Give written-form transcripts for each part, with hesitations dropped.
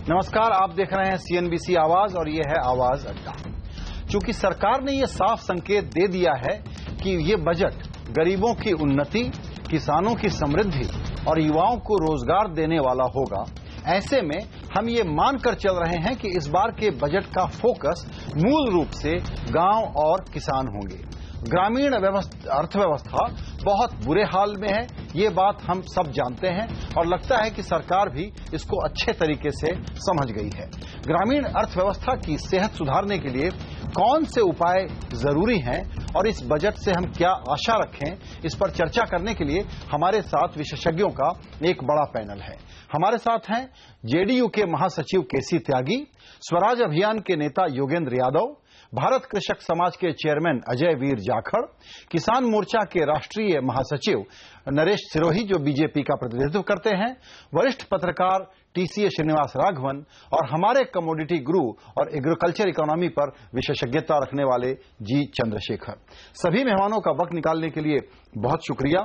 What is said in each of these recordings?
नमस्कार, आप देख रहे हैं सीएनबीसी आवाज और ये है आवाज अड्डा। चूंकि सरकार ने ये साफ संकेत दे दिया है कि ये बजट गरीबों की उन्नति, किसानों की समृद्धि और युवाओं को रोजगार देने वाला होगा, ऐसे में हम ये मानकर चल रहे हैं कि इस बार के बजट का फोकस मूल रूप से गांव और किसान होंगे। ग्रामीण अर्थव्यवस्था बहुत बुरे हाल में है, ये बात हम सब जानते हैं और लगता है कि सरकार भी इसको अच्छे तरीके से समझ गई है। ग्रामीण अर्थव्यवस्था की सेहत सुधारने के लिए कौन से उपाय जरूरी हैं और इस बजट से हम क्या आशा रखें, इस पर चर्चा करने के लिए हमारे साथ विशेषज्ञों का एक बड़ा पैनल है। हमारे साथ हैं जेडीयू के महासचिव केसी त्यागी, स्वराज अभियान के नेता योगेंद्र यादव, भारत कृषक समाज के चेयरमैन अजय वीर जाखड़, किसान मोर्चा के राष्ट्रीय महासचिव नरेश सिरोही जो बीजेपी का प्रतिनिधित्व करते हैं, वरिष्ठ पत्रकार टीसीए श्रीनिवास राघवन और हमारे कमोडिटी गुरु और एग्रीकल्चर इकोनॉमी पर विशेषज्ञता रखने वाले जी चंद्रशेखर। सभी मेहमानों का वक्त निकालने के लिए बहुत शुक्रिया।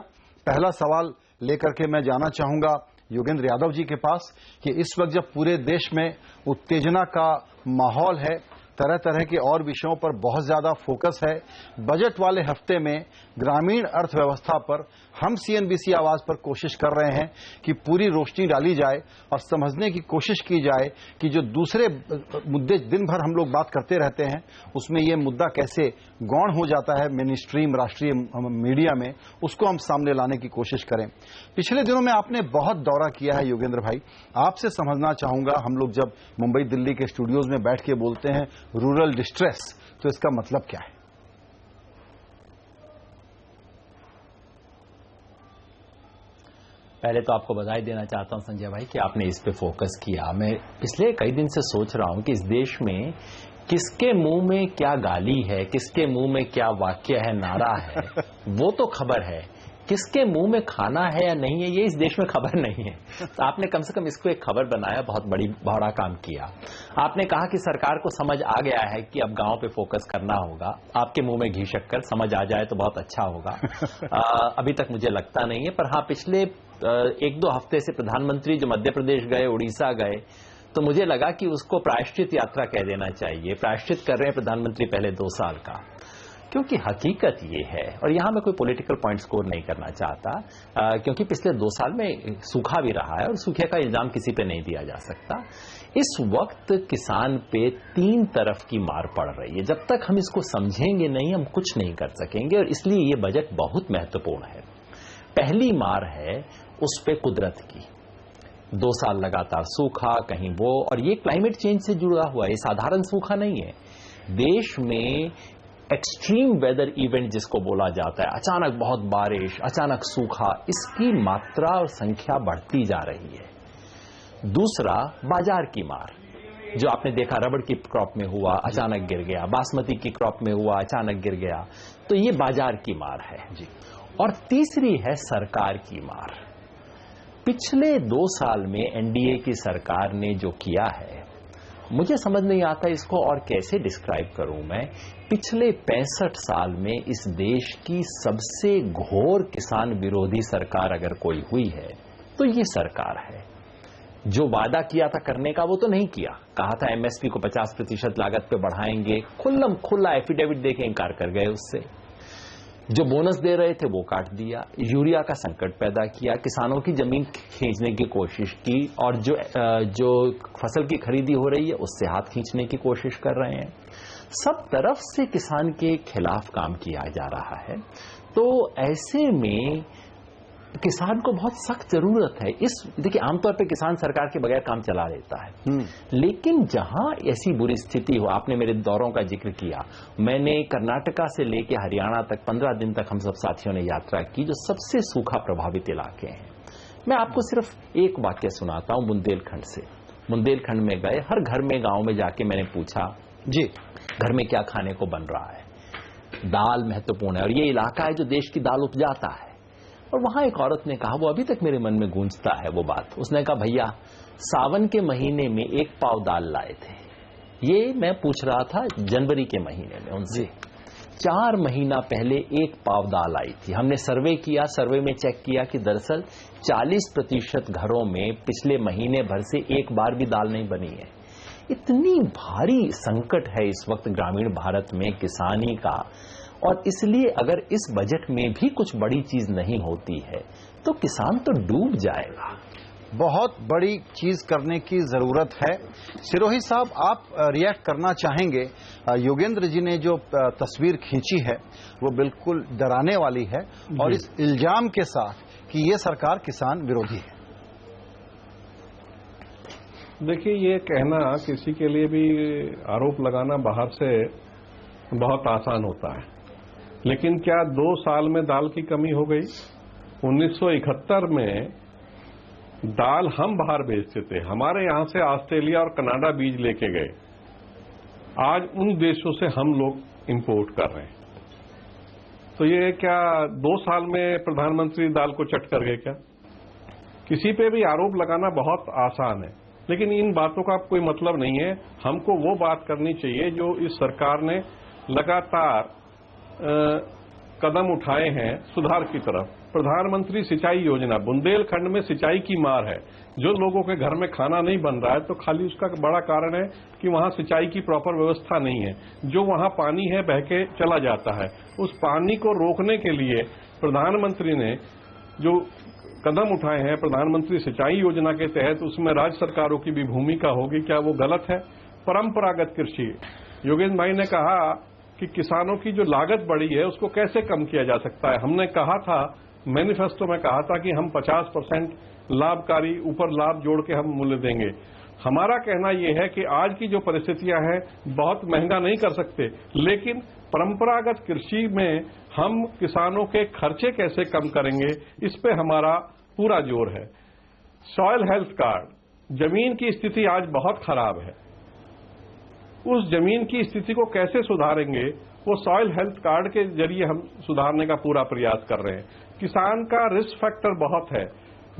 पहला सवाल लेकर के मैं जाना चाहूंगा योगेंद्र यादव जी के पास कि इस वक्त जब पूरे देश में उत्तेजना का माहौल है, तरह तरह के और विषयों पर बहुत ज्यादा फोकस है, बजट वाले हफ्ते में ग्रामीण अर्थव्यवस्था पर हम सीएनबीसी आवाज पर कोशिश कर रहे हैं कि पूरी रोशनी डाली जाए और समझने की कोशिश की जाए कि जो दूसरे मुद्दे दिन भर हम लोग बात करते रहते हैं उसमें ये मुद्दा कैसे गौण हो जाता है मेन स्ट्रीम राष्ट्रीय मीडिया में, उसको हम सामने लाने की कोशिश करें। पिछले दिनों में आपने बहुत दौरा किया है योगेंद्र भाई, आपसे समझना चाहूंगा, हम लोग जब मुंबई दिल्ली के स्टूडियोज में बैठ के बोलते हैं रूरल डिस्ट्रेस, तो इसका मतलब क्या है? पहले तो आपको बधाई देना चाहता हूं संजय भाई कि आपने इस पे फोकस किया। मैं पिछले कई दिन से सोच रहा हूं कि इस देश में किसके मुंह में क्या गाली है, किसके मुंह में क्या वाक्य है, नारा है, वो तो खबर है, किसके मुंह में खाना है या नहीं है ये इस देश में खबर नहीं है। तो आपने कम से कम इसको एक खबर बनाया, बहुत बड़ा काम किया। आपने कहा कि सरकार को समझ आ गया है कि अब गांव पे फोकस करना होगा। आपके मुंह में घी शक्कर, समझ आ जाए तो बहुत अच्छा होगा। अभी तक मुझे लगता नहीं है, पर हाँ पिछले एक दो हफ्ते से प्रधानमंत्री जो मध्य प्रदेश गए, उड़ीसा गए, तो मुझे लगा कि उसको प्रायश्चित यात्रा कह देना चाहिए। प्रायश्चित कर रहे हैं प्रधानमंत्री पहले 2 साल का, क्योंकि हकीकत ये है, और यहां मैं कोई पॉलिटिकल पॉइंट स्कोर नहीं करना चाहता, क्योंकि पिछले 2 साल में सूखा भी रहा है और सूखे का इल्जाम किसी पे नहीं दिया जा सकता। इस वक्त किसान पे 3 तरफ की मार पड़ रही है। जब तक हम इसको समझेंगे नहीं, हम कुछ नहीं कर सकेंगे, और इसलिए ये बजट बहुत महत्वपूर्ण है। पहली मार है उस पे कुदरत की। 2 साल लगातार सूखा, कहीं वो, और ये क्लाइमेट चेंज से जुड़ा हुआ है, ये साधारण सूखा नहीं है। देश में एक्सट्रीम वेदर इवेंट जिसको बोला जाता है, अचानक बहुत बारिश, अचानक सूखा, इसकी मात्रा और संख्या बढ़ती जा रही है। दूसरा, बाजार की मार, जो आपने देखा रबड़ की क्रॉप में हुआ, अचानक गिर गया, बासमती की क्रॉप में हुआ, अचानक गिर गया, तो ये बाजार की मार है जी। और तीसरी है सरकार की मार। पिछले 2 साल में एनडीए की सरकार ने जो किया है, मुझे समझ नहीं आता इसको और कैसे डिस्क्राइब करूं मैं। पिछले 65 साल में इस देश की सबसे घोर किसान विरोधी सरकार अगर कोई हुई है तो ये सरकार है। जो वादा किया था करने का वो तो नहीं किया, कहा था एमएसपी को 50% लागत पे बढ़ाएंगे, खुल्लम खुल्ला एफिडेविट देके इनकार कर गए उससे। जो बोनस दे रहे थे वो काट दिया, यूरिया का संकट पैदा किया, किसानों की जमीन खींचने की कोशिश की, और जो फसल की खरीदी हो रही है उससे हाथ खींचने की कोशिश कर रहे हैं। सब तरफ से किसान के खिलाफ काम किया जा रहा है। तो ऐसे में किसान को बहुत सख्त जरूरत है। देखिए, आमतौर पे किसान सरकार के बगैर काम चला लेता है, लेकिन जहां ऐसी बुरी स्थिति हो, आपने मेरे दौरों का जिक्र किया, मैंने कर्नाटका से लेकर हरियाणा तक 15 दिन तक हम सब साथियों ने यात्रा की, जो सबसे सूखा प्रभावित इलाके हैं। मैं आपको सिर्फ एक वाक्य सुनाता हूं बुंदेलखंड से। बुंदेलखंड में गए, हर घर में गांव में जाके मैंने पूछा जी घर में क्या खाने को बन रहा है। दाल महत्वपूर्ण है, और ये इलाका है जो देश की दाल उपजाता है। और वहां एक औरत ने कहा, वो अभी तक मेरे मन में गूंजता है वो बात, उसने कहा भैया सावन के महीने में 1 पाव दाल लाए थे। ये मैं पूछ रहा था जनवरी के महीने में उनसे, 4 महीना पहले एक पाव दाल आई थी। हमने सर्वे किया, सर्वे में चेक किया कि दरअसल 40% घरों में पिछले महीने भर से एक बार भी दाल नहीं बनी है। इतनी भारी संकट है इस वक्त ग्रामीण भारत में किसानी का, और इसलिए अगर इस बजट में भी कुछ बड़ी चीज नहीं होती है तो किसान तो डूब जाएगा। बहुत बड़ी चीज करने की जरूरत है। सिरोही साहब, आप रिएक्ट करना चाहेंगे? योगेंद्र जी ने जो तस्वीर खींची है वो बिल्कुल डराने वाली है, और इस इल्जाम के साथ कि ये सरकार किसान विरोधी है। देखिए, ये कहना किसी के लिए भी आरोप लगाना बाहर से बहुत आसान होता है, लेकिन क्या 2 साल में दाल की कमी हो गई? 1971 में दाल हम बाहर बेचते थे, हमारे यहां से ऑस्ट्रेलिया और कनाडा बीज लेके गए। आज उन देशों से हम लोग इंपोर्ट कर रहे हैं। तो ये क्या 2 साल में प्रधानमंत्री दाल को चट कर गए क्या? किसी पे भी आरोप लगाना बहुत आसान है, लेकिन इन बातों का कोई मतलब नहीं है। हमको वो बात करनी चाहिए जो इस सरकार ने लगातार कदम उठाए हैं सुधार की तरफ। प्रधानमंत्री सिंचाई योजना, बुंदेलखंड में सिंचाई की मार है। जो लोगों के घर में खाना नहीं बन रहा है तो खाली उसका बड़ा कारण है कि वहां सिंचाई की प्रॉपर व्यवस्था नहीं है। जो वहां पानी है बह के चला जाता है। उस पानी को रोकने के लिए प्रधानमंत्री ने जो कदम उठाए हैं प्रधानमंत्री सिंचाई योजना के तहत, उसमें राज्य सरकारों की भी भूमिका होगी। क्या वो गलत है? परंपरागत कृषि, योगेंद्र भाई ने कहा कि किसानों की जो लागत बढ़ी है उसको कैसे कम किया जा सकता है। हमने कहा था, मैनिफेस्टो में कहा था कि हम 50% लाभकारी ऊपर लाभ जोड़ के हम मूल्य देंगे। हमारा कहना यह है कि आज की जो परिस्थितियां हैं बहुत महंगा नहीं कर सकते, लेकिन परंपरागत कृषि में हम किसानों के खर्चे कैसे कम करेंगे, इस पे हमारा पूरा जोर है। सॉइल हेल्थ कार्ड, जमीन की स्थिति आज बहुत खराब है, उस जमीन की स्थिति को कैसे सुधारेंगे, वो सॉइल हेल्थ कार्ड के जरिए हम सुधारने का पूरा प्रयास कर रहे हैं। किसान का रिस्क फैक्टर बहुत है।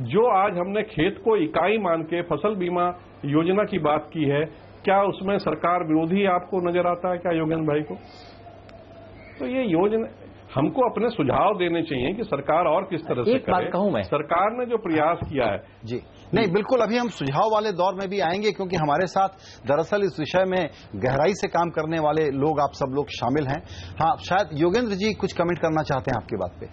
जो आज हमने खेत को इकाई मान के फसल बीमा योजना की बात की है, क्या उसमें सरकार विरोधी आपको नजर आता है क्या योगेंद्र भाई को? तो ये योजना हमको अपने सुझाव देने चाहिए कि सरकार और किस तरह से करे। कहूं मैं, सरकार ने जो प्रयास किया है जी नहीं, बिल्कुल अभी हम सुझाव वाले दौर में भी आएंगे, क्योंकि हमारे साथ दरअसल इस विषय में गहराई से काम करने वाले लोग, आप सब लोग शामिल हैं। हाँ, शायद योगेंद्र जी कुछ कमेंट करना चाहते हैं आपकी बात पे।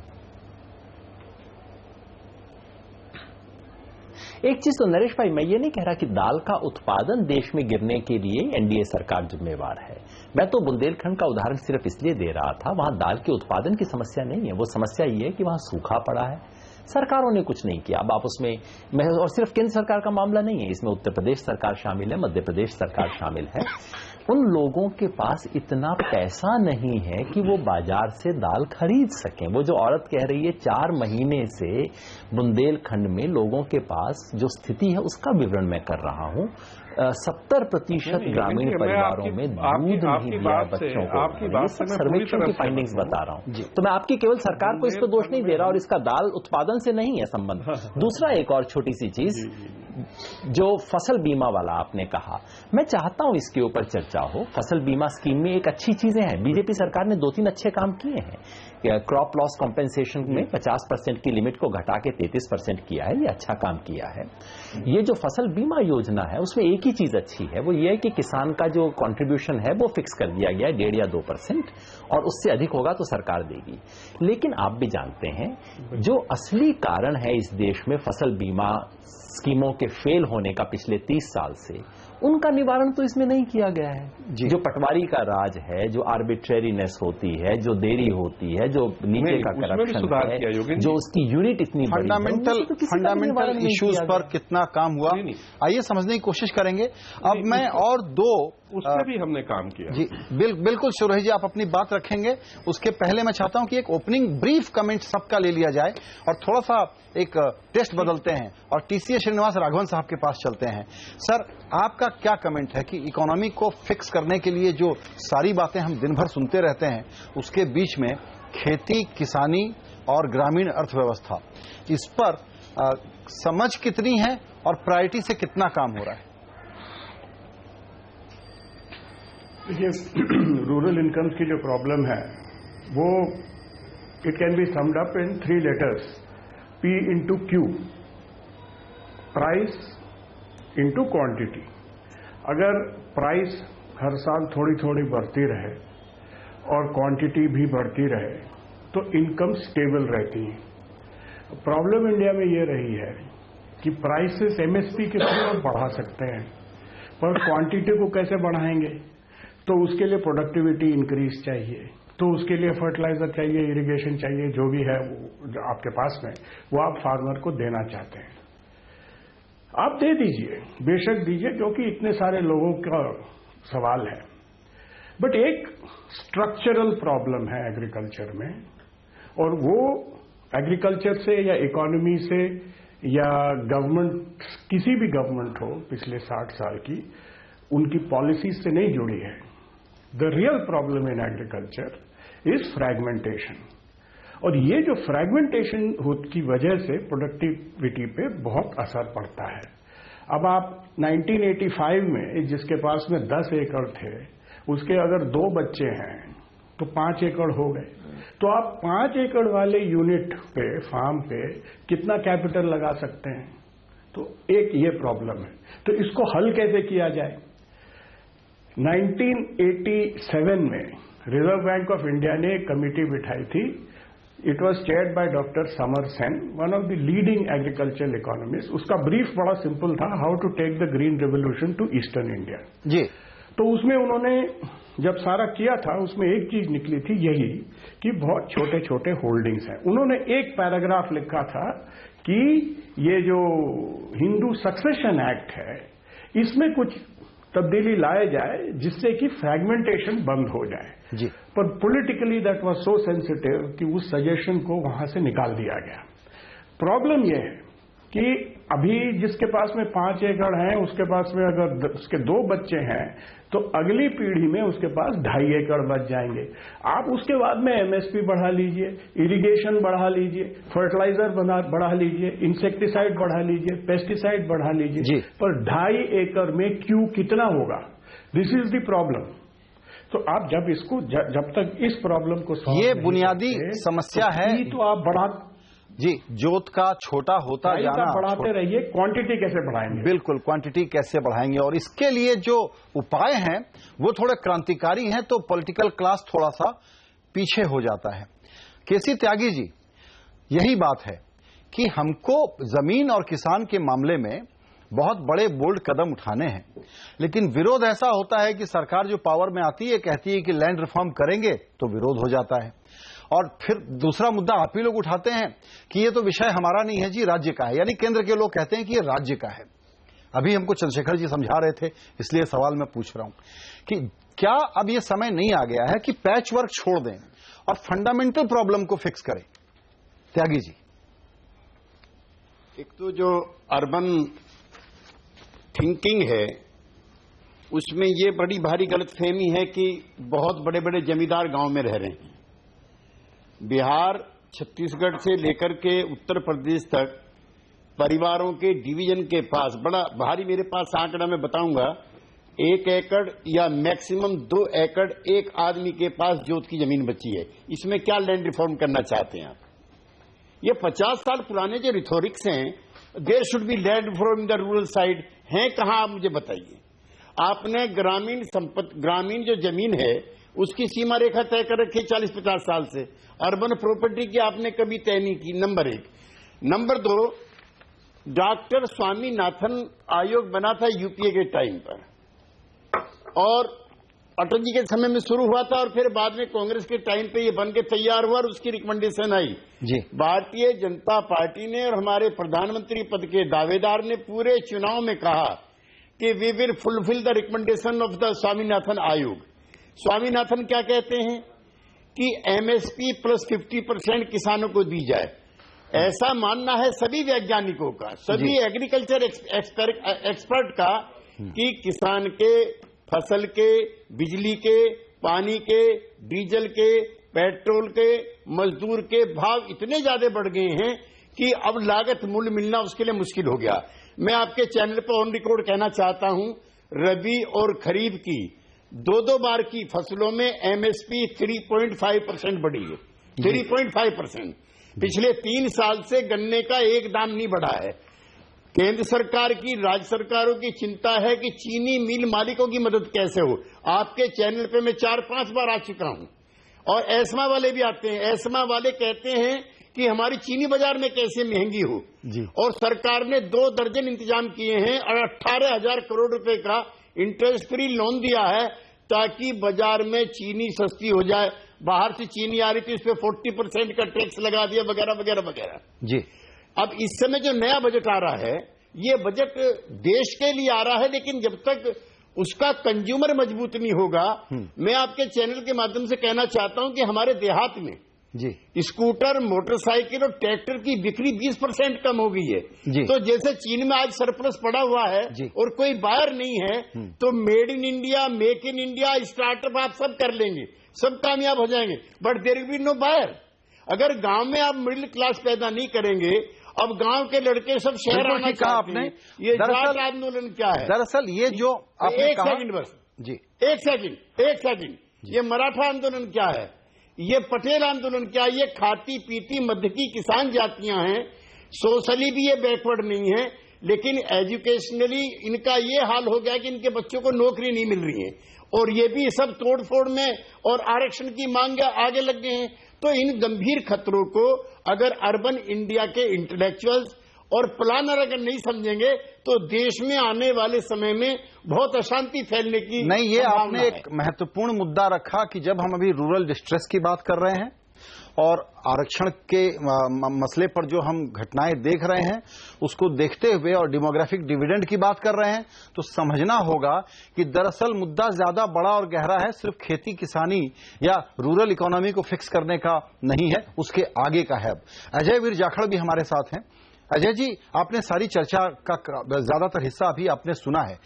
एक चीज तो नरेश भाई, मैं ये नहीं कह रहा कि दाल का उत्पादन देश में गिरने के लिए एनडीए सरकार जिम्मेवार है। मैं तो बुंदेलखंड का उदाहरण सिर्फ इसलिए दे रहा था, वहां दाल के उत्पादन की समस्या नहीं है। वो समस्या ये है कि वहां सूखा पड़ा है, सरकारों ने कुछ नहीं किया। अब आप उसमें, और सिर्फ केंद्र सरकार का मामला नहीं है, इसमें उत्तर प्रदेश सरकार शामिल है, मध्य प्रदेश सरकार शामिल है। उन लोगों के पास इतना पैसा नहीं है कि वो बाजार से दाल खरीद सकें। वो जो औरत कह रही है 4 महीने से बुंदेलखंड में लोगों के पास जो स्थिति है उसका विवरण मैं कर रहा हूं। 70% ग्रामीण परिवारों में दूध नहीं दिया बच्चों को। सर्वेक्षण की फाइंडिंग्स बता रहा हूं, तो मैं आपकी केवल सरकार को इस पर दोष नहीं दे रहा, और इसका दाल उत्पादन से नहीं है संबंध। दूसरा, एक और छोटी सी चीज, जो फसल बीमा वाला आपने कहा, मैं चाहता हूं इसके ऊपर चर्चा हो। फसल बीमा स्कीम में एक अच्छी चीजें हैं, बीजेपी सरकार ने 2-3 अच्छे काम किए हैं। क्रॉप लॉस कॉम्पेंसेशन में 50% की लिमिट को घटा के 33% किया है, ये अच्छा काम किया है। ये जो फसल बीमा योजना है उसमें एक ही चीज अच्छी है, वो ये है कि किसान का जो कंट्रीब्यूशन है वो फिक्स कर दिया गया है 1.5 या 2%, और उससे अधिक होगा तो सरकार देगी। लेकिन आप भी जानते हैं जो असली कारण है इस देश में फसल बीमा स्कीमों के फेल होने का पिछले 30 साल से, उनका निवारण तो इसमें नहीं किया गया है। जो पटवारी का राज है, जो आर्बिट्रेरीनेस होती है, जो देरी होती है, जो नीचे का करप्शन है, जो उसकी यूनिट इतनी फंडामेंटल इश्यूज पर कितना काम हुआ, आइए समझने की कोशिश करेंगे। अब मैं और 2 उसमें भी हमने काम किया। जी बिल्कुल सुरेश जी, आप अपनी बात रखेंगे, उसके पहले मैं चाहता हूं कि एक ओपनिंग ब्रीफ कमेंट सबका ले लिया जाए और थोड़ा सा एक टेस्ट बदलते हैं और टीसीएस श्रीनिवास राघवन साहब के पास चलते हैं। सर, आपका क्या कमेंट है कि इकोनॉमी को फिक्स करने के लिए जो सारी बातें हम दिन भर सुनते रहते हैं, उसके बीच में खेती, किसानी और ग्रामीण अर्थव्यवस्था, इस पर समझ कितनी है और प्रायोरिटी से कितना काम हो रहा है? देखिए, रूरल इनकम्स की जो प्रॉब्लम है वो it can be summed up in 3 letters, P into Q, price into quantity. अगर प्राइस हर साल थोड़ी थोड़ी बढ़ती रहे और क्वांटिटी भी बढ़ती रहे तो इनकम स्टेबल रहती है। प्रॉब्लम इंडिया में ये रही है कि प्राइसेस एमएसपी के थ्रू आप बढ़ा सकते हैं, पर क्वांटिटी को कैसे बढ़ाएंगे? तो उसके लिए प्रोडक्टिविटी इंक्रीज चाहिए, तो उसके लिए फर्टिलाइजर चाहिए, इरिगेशन चाहिए, जो भी है जो आपके पास में वो आप फार्मर को देना चाहते हैं। आप दे दीजिए, बेशक दीजिए, क्योंकि इतने सारे लोगों का सवाल है। बट एक स्ट्रक्चरल प्रॉब्लम है एग्रीकल्चर में, और वो एग्रीकल्चर से या इकोनॉमी से या गवर्नमेंट, किसी भी गवर्नमेंट हो पिछले 60 साल की, उनकी पॉलिसीज से नहीं जुड़ी है। The real problem in agriculture is fragmentation, और ये जो फ्रैगमेंटेशन की वजह से प्रोडक्टिविटी पे बहुत असर पड़ता है। अब आप 1985 में जिसके पास में 10 एकड़ थे, उसके अगर 2 बच्चे हैं तो 5 एकड़ हो गए। तो आप 5 एकड़ वाले यूनिट पे, फार्म पे कितना कैपिटल लगा सकते हैं? तो एक ये प्रॉब्लम है। तो इसको हल कैसे किया जाए? 1987 में रिजर्व बैंक ऑफ इंडिया ने एक कमेटी बिठाई थी। It was chaired by doctor Samar Sen, one of the leading agricultural economist. उसका ब्रीफ बड़ा सिंपल था, how to take the green revolution to eastern India. जी। तो उसमें उन्होंने जब सारा किया था, उसमें एक चीज निकली थी, यही कि बहुत छोटे छोटे होल्डिंग्स हैं। उन्होंने एक पैराग्राफ लिखा था कि ये जो हिंदू सक्सेशन एक्ट है, इसमें कुछ तब्दीली लाए जाए जिससे कि फ्रैगमेंटेशन बंद हो जाए। जी। पर politically that was so sensitive कि उस सजेशन को वहां से निकाल दिया गया। प्रॉब्लम यह है कि अभी जिसके पास में 5 एकड़ हैं, उसके पास में अगर उसके 2 बच्चे हैं, तो अगली पीढ़ी में उसके पास 2.5 एकड़ बच जाएंगे। आप उसके बाद में एमएसपी बढ़ा लीजिए, इरिगेशन बढ़ा लीजिए, फर्टिलाइजर बढ़ा लीजिए, इंसेक्टिसाइड बढ़ा लीजिए, पेस्टिसाइड बढ़ा लीजिए, पर 2.5 एकड़ में क्यों कितना होगा? This is the problem. तो आप जब तक इस प्रॉब्लम को ये बुनियादी समस्या है, तो आप बढ़ा जी, जोत का छोटा होता जाना, बढ़ाते रहिए। क्वांटिटी कैसे बढ़ाएंगे? बिल्कुल, क्वांटिटी कैसे बढ़ाएंगे, और इसके लिए जो उपाय हैं वो थोड़े क्रांतिकारी हैं, तो पॉलिटिकल क्लास थोड़ा सा पीछे हो जाता है। केसी त्यागी जी, यही बात है कि हमको जमीन और किसान के मामले में बहुत बड़े बोल्ड कदम उठाने हैं, लेकिन विरोध ऐसा होता है कि सरकार जो पावर में आती है कहती है कि लैंड रिफॉर्म करेंगे, तो विरोध हो जाता है। और फिर दूसरा मुद्दा आप ही लोग उठाते हैं कि ये तो विषय हमारा नहीं है जी, राज्य का है, यानी केंद्र के लोग कहते हैं कि ये राज्य का है। अभी हमको चंद्रशेखर जी समझा रहे थे, इसलिए सवाल मैं पूछ रहा हूं कि क्या अब ये समय नहीं आ गया है कि पैच वर्क छोड़ दें और फंडामेंटल प्रॉब्लम को फिक्स करें? त्यागी जी। एक तो जो अर्बन थिंकिंग है, उसमें ये बड़ी भारी गलतफहमी है कि बहुत बड़े बड़े जमींदार गांव में रह रहे हैं। बिहार, छत्तीसगढ़ से लेकर के उत्तर प्रदेश तक परिवारों के डिवीजन के पास बड़ा भारी, मेरे पास आंकड़ा मैं बताऊंगा, 1 एकड़ या मैक्सिमम 2 एकड़ एक आदमी के पास जोत की जमीन बची है। इसमें क्या लैंड रिफॉर्म करना चाहते हैं आप? ये 50 साल पुराने जो रिथोरिक्स हैं, there should be land reform in the rural side, हैं कहां? आप मुझे बताइए। आपने ग्रामीण जो जमीन है उसकी सीमा रेखा तय कर रखी 40-50 साल से। अर्बन प्रॉपर्टी की आपने कभी तय नहीं की, नंबर 1। नंबर 2, डॉक्टर स्वामीनाथन आयोग बना था यूपीए के टाइम पर, और अटल जी के समय में शुरू हुआ था, और फिर बाद में कांग्रेस के टाइम पे ये बन के तैयार हुआ और उसकी रिकमेंडेशन आई जी। भारतीय जनता पार्टी ने और हमारे प्रधानमंत्री पद के दावेदार ने पूरे चुनाव में कहा कि we will fulfil the recommendation of the Swaminathan आयोग। स्वामीनाथन क्या कहते हैं कि एमएसपी प्लस 50% किसानों को दी जाए। ऐसा मानना है सभी वैज्ञानिकों का, सभी एग्रीकल्चर एक्सपर्ट का, कि किसान के, फसल के, बिजली के, पानी के, डीजल के, पेट्रोल के, मजदूर के भाव इतने ज्यादा बढ़ गए हैं कि अब लागत मूल्य मिलना उसके लिए मुश्किल हो गया। मैं आपके चैनल पर ऑन रिकॉर्ड कहना चाहता हूं, रबी और खरीफ की दो बार की फसलों में एमएसपी 3.5% बढ़ी है। 3.5%। पिछले 3 साल से गन्ने का एक दाम नहीं बढ़ा है। केंद्र सरकार की, राज्य सरकारों की चिंता है कि चीनी मिल मालिकों की मदद कैसे हो। आपके चैनल पे मैं 4-5 बार आ चुका हूं और एस्मा वाले भी आते हैं। एस्मा वाले कहते हैं कि हमारी चीनी बाजार में कैसे महंगी हो जी। और सरकार ने 2 दर्जन इंतजाम किए हैं और 18,000 करोड़ रुपए का इंटरेस्ट फ्री लोन दिया है ताकि बाजार में चीनी सस्ती हो जाए। बाहर से चीनी आ रही थी, उस पर 40% का टैक्स लगा दिया, वगैरह वगैरह वगैरह जी। अब इस समय जो नया बजट आ रहा है, ये बजट देश के लिए आ रहा है, लेकिन जब तक उसका कंज्यूमर मजबूत नहीं होगा, मैं आपके चैनल के माध्यम से कहना चाहता हूं कि हमारे देहात में जी स्कूटर, मोटरसाइकिल और ट्रैक्टर की बिक्री 20% कम हो गई है जी। तो जैसे चीन में आज सरप्लस पड़ा हुआ है और कोई बायर नहीं है, तो made in India, make in India, startup आप सब कर लेंगे, सब कामयाब हो जाएंगे, but there will be no buyer. अगर गांव में आप मिडिल क्लास पैदा नहीं करेंगे, अब गांव के लड़के सब शहर आना कहा आपने, ये जाट आंदोलन क्या है? दरअसल ये जो आपने एक सेकंड बस जी, एक सेकंड ये मराठा आंदोलन क्या है? ये पटेल आंदोलन क्या है? ये खाती पीती मध्य की किसान जातियां हैं। सोशली भी ये बैकवर्ड नहीं है, लेकिन एजुकेशनली इनका ये हाल हो गया कि इनके बच्चों को नौकरी नहीं मिल रही है और ये भी सब तोड़फोड़ में और आरक्षण की मांग आगे लग गए हैं। तो इन गंभीर खतरों को अगर अर्बन इंडिया के इंटेलेक्चुअल्स और प्लानर अगर नहीं समझेंगे तो देश में आने वाले समय में बहुत अशांति फैलने की नहीं। ये आपने एक महत्वपूर्ण मुद्दा रखा कि जब हम अभी रूरल डिस्ट्रेस की बात कर रहे हैं और आरक्षण के मसले पर जो हम घटनाएं देख रहे हैं उसको देखते हुए और डेमोग्राफिक डिविडेंड की बात कर रहे हैं, तो समझना होगा कि दरअसल मुद्दा ज्यादा बड़ा और गहरा है, सिर्फ खेती किसानी या रूरल इकोनॉमी को फिक्स करने का नहीं है, उसके आगे का है। अजय वीर जाखड़ भी हमारे साथ हैं। अजय जी, आपने सारी चर्चा का ज्यादातर हिस्सा अभी आपने सुना है।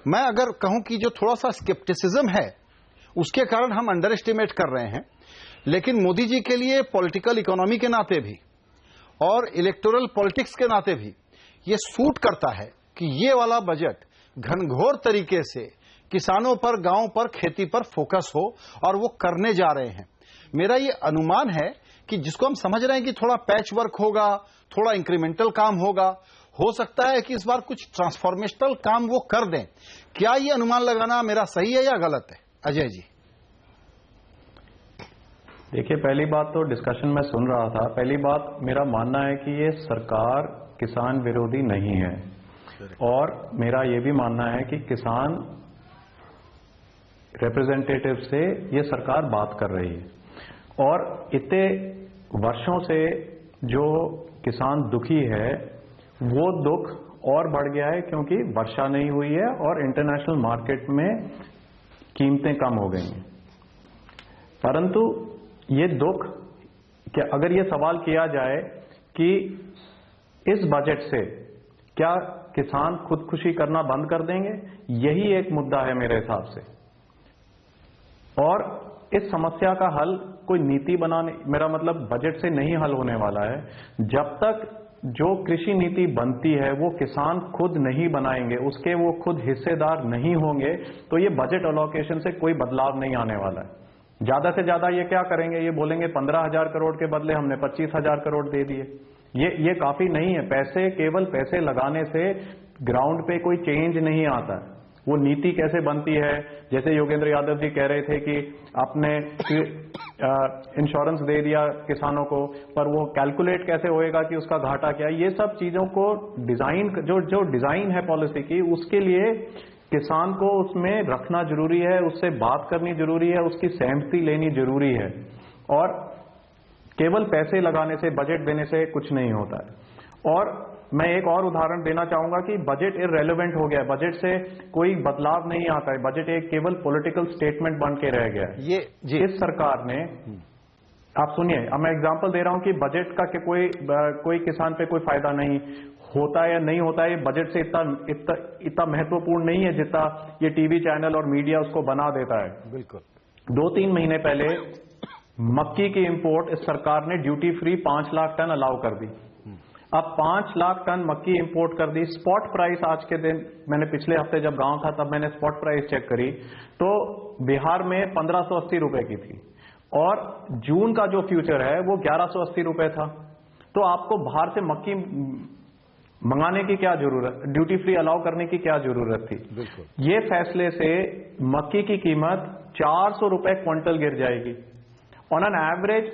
मैं अगर कहूं कि जो थोड़ा सा स्केप्टिसिज्म है उसके कारण हम अंडर एस्टिमेट कर रहे हैं, लेकिन मोदी जी के लिए पॉलिटिकल इकोनॉमी के नाते भी और इलेक्टोरल पॉलिटिक्स के नाते भी ये सूट करता है कि ये वाला बजट घनघोर तरीके से किसानों पर, गांवों पर, खेती पर फोकस हो और वो करने जा रहे हैं। मेरा ये अनुमान है कि जिसको हम समझ रहे हैं कि थोड़ा पैच वर्क होगा, थोड़ा इंक्रीमेंटल काम होगा, हो सकता है कि इस बार कुछ ट्रांसफॉर्मेशनल काम वो कर दें। क्या ये अनुमान लगाना मेरा सही है या गलत है? अजय जी। देखिए, पहली बात तो डिस्कशन में सुन रहा था, पहली बात मेरा मानना है कि ये सरकार किसान विरोधी नहीं है और मेरा ये भी मानना है कि किसान रिप्रेजेंटेटिव से ये सरकार बात कर रही है और इतने वर्षों से जो किसान दुखी है वो दुख और बढ़ गया है क्योंकि वर्षा नहीं हुई है और इंटरनेशनल मार्केट में कीमतें कम हो गई हैं। परंतु ये दुख, क्या अगर ये सवाल किया जाए कि इस बजट से क्या किसान खुदकुशी करना बंद कर देंगे, यही एक मुद्दा है मेरे हिसाब से। और इस समस्या का हल कोई नीति बनाने, मेरा मतलब बजट से नहीं हल होने वाला है। जब तक जो कृषि नीति बनती है वो किसान खुद नहीं बनाएंगे, उसके वो खुद हिस्सेदार नहीं होंगे, तो ये बजट अलोकेशन से कोई बदलाव नहीं आने वाला है। ज्यादा से ज्यादा ये क्या करेंगे, ये बोलेंगे 15,000 करोड़ के बदले हमने 25,000 करोड़ दे दिए। ये काफी नहीं है। पैसे, केवल पैसे लगाने से ग्राउंड पे कोई चेंज नहीं आता है। वो नीति कैसे बनती है, जैसे योगेंद्र यादव जी कह रहे थे कि आपने इंश्योरेंस दे दिया किसानों को, पर वो कैलकुलेट कैसे होएगा कि उसका घाटा क्या है। ये सब चीजों को डिजाइन, जो डिजाइन है पॉलिसी की, उसके लिए किसान को उसमें रखना जरूरी है, उससे बात करनी जरूरी है, उसकी सहमति लेनी जरूरी है। और केवल पैसे लगाने से, बजट देने से कुछ नहीं होता है। और मैं एक और उदाहरण देना चाहूंगा कि बजट इररेलेवेंट हो गया है, बजट से कोई बदलाव नहीं आता है, बजट एक केवल पॉलिटिकल स्टेटमेंट बन के रह गया है। ये इस सरकार ने, आप सुनिए, अब मैं एग्जांपल दे रहा हूं कि बजट का कि कोई किसान पे कोई फायदा नहीं होता है या नहीं होता है, ये बजट से इतना महत्वपूर्ण नहीं है जितना ये टीवी चैनल और मीडिया उसको बना देता है। बिल्कुल। 2-3 महीने पहले मक्की की इंपोर्ट इस सरकार ने duty free 5 lakh ton allow कर दी। अब 5 लाख टन मक्की इंपोर्ट कर दी। स्पॉट प्राइस आज के दिन, मैंने पिछले हफ्ते जब गांव था तब मैंने स्पॉट प्राइस चेक करी तो बिहार में 1580 रुपए की थी और जून का जो फ्यूचर है वो 1180 रुपए था। तो आपको बाहर से मक्की मंगाने की क्या जरूरत, ड्यूटी फ्री अलाउ करने की क्या जरूरत थी? बिल्कुल। ये फैसले से मक्की की कीमत 400 रुपए क्विंटल गिर जाएगी। ऑन एन एवरेज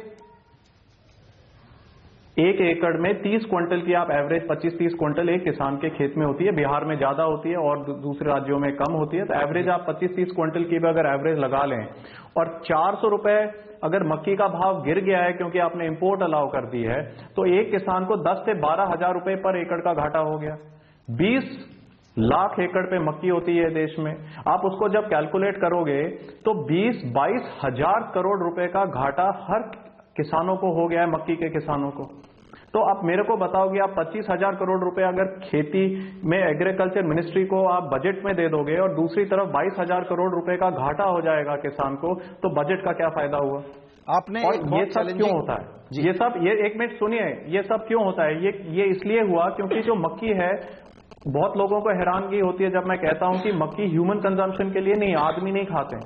1 एकड़ में 30 क्विंटल की आप एवरेज 25-30 क्विंटल एक किसान के खेत में होती है। बिहार में ज्यादा होती है और दूसरे राज्यों में कम होती है। तो एवरेज आप 25-30 क्विंटल की भी अगर एवरेज लगा लें और 400 रुपए अगर मक्की का भाव गिर गया है क्योंकि आपने इंपोर्ट अलाउ कर दी है, तो एक किसान को 10 से 12 हजार रुपए पर एकड़ का घाटा हो गया। 20 लाख एकड़ पे मक्की होती है देश में। आप उसको जब कैलकुलेट करोगे तो 20-22 हजार करोड़ रुपए का घाटा हर किसानों को हो गया है, मक्की के किसानों को। तो आप मेरे को बताओगे, आप 25,000 करोड़ रुपए अगर खेती में एग्रीकल्चर मिनिस्ट्री को आप बजट में दे दोगे और दूसरी तरफ 22,000 करोड़ रुपए का घाटा हो जाएगा किसान को, तो बजट का क्या फायदा हुआ? आपने और ये सब क्यों होता है? ये सब, ये एक मिनट सुनिए, ये सब क्यों होता है? ये इसलिए हुआ क्योंकि जो मक्की है, बहुत लोगों को हैरानगी होती है जब मैं कहता हूं कि मक्की ह्यूमन कंजम्पशन के लिए नहीं, आदमी नहीं खाते।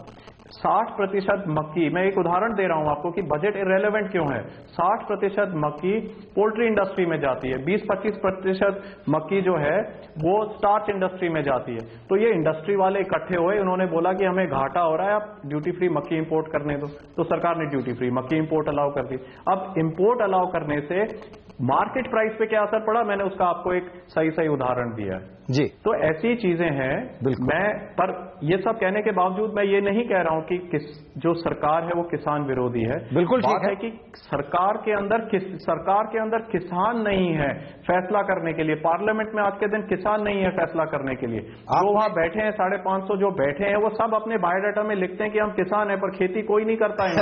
60% मक्की, मैं एक उदाहरण दे रहा हूं आपको कि बजट इररेलेवेंट क्यों है। 60% मक्की पोल्ट्री इंडस्ट्री में जाती है, 20-25% मक्की जो है वो स्टार्च इंडस्ट्री में जाती है। तो ये इंडस्ट्री वाले इकट्ठे हुए, उन्होंने बोला कि हमें घाटा हो रहा है, आप ड्यूटी फ्री मक्की इंपोर्ट करने दो। तो सरकार ने ड्यूटी फ्री मक्की इंपोर्ट अलाउ कर दी। अब इंपोर्ट अलाउ करने से मार्केट प्राइस पे क्या असर पड़ा, मैंने उसका आपको एक सही उदाहरण दिया है जी। तो ऐसी चीजें हैं। मैं पर ये सब कहने के बावजूद मैं ये नहीं कह रहा हूं कि जो सरकार है वो किसान विरोधी है। बिल्कुल ठीक है कि सरकार के अंदर किसान नहीं है फैसला करने के लिए। पार्लियामेंट में आज के दिन किसान नहीं है फैसला करने के लिए। जो वहां बैठे हैं 550 जो बैठे हैं वो सब अपने बायोडाटा में लिखते हैं कि हम किसान हैं, पर खेती कोई नहीं करता है।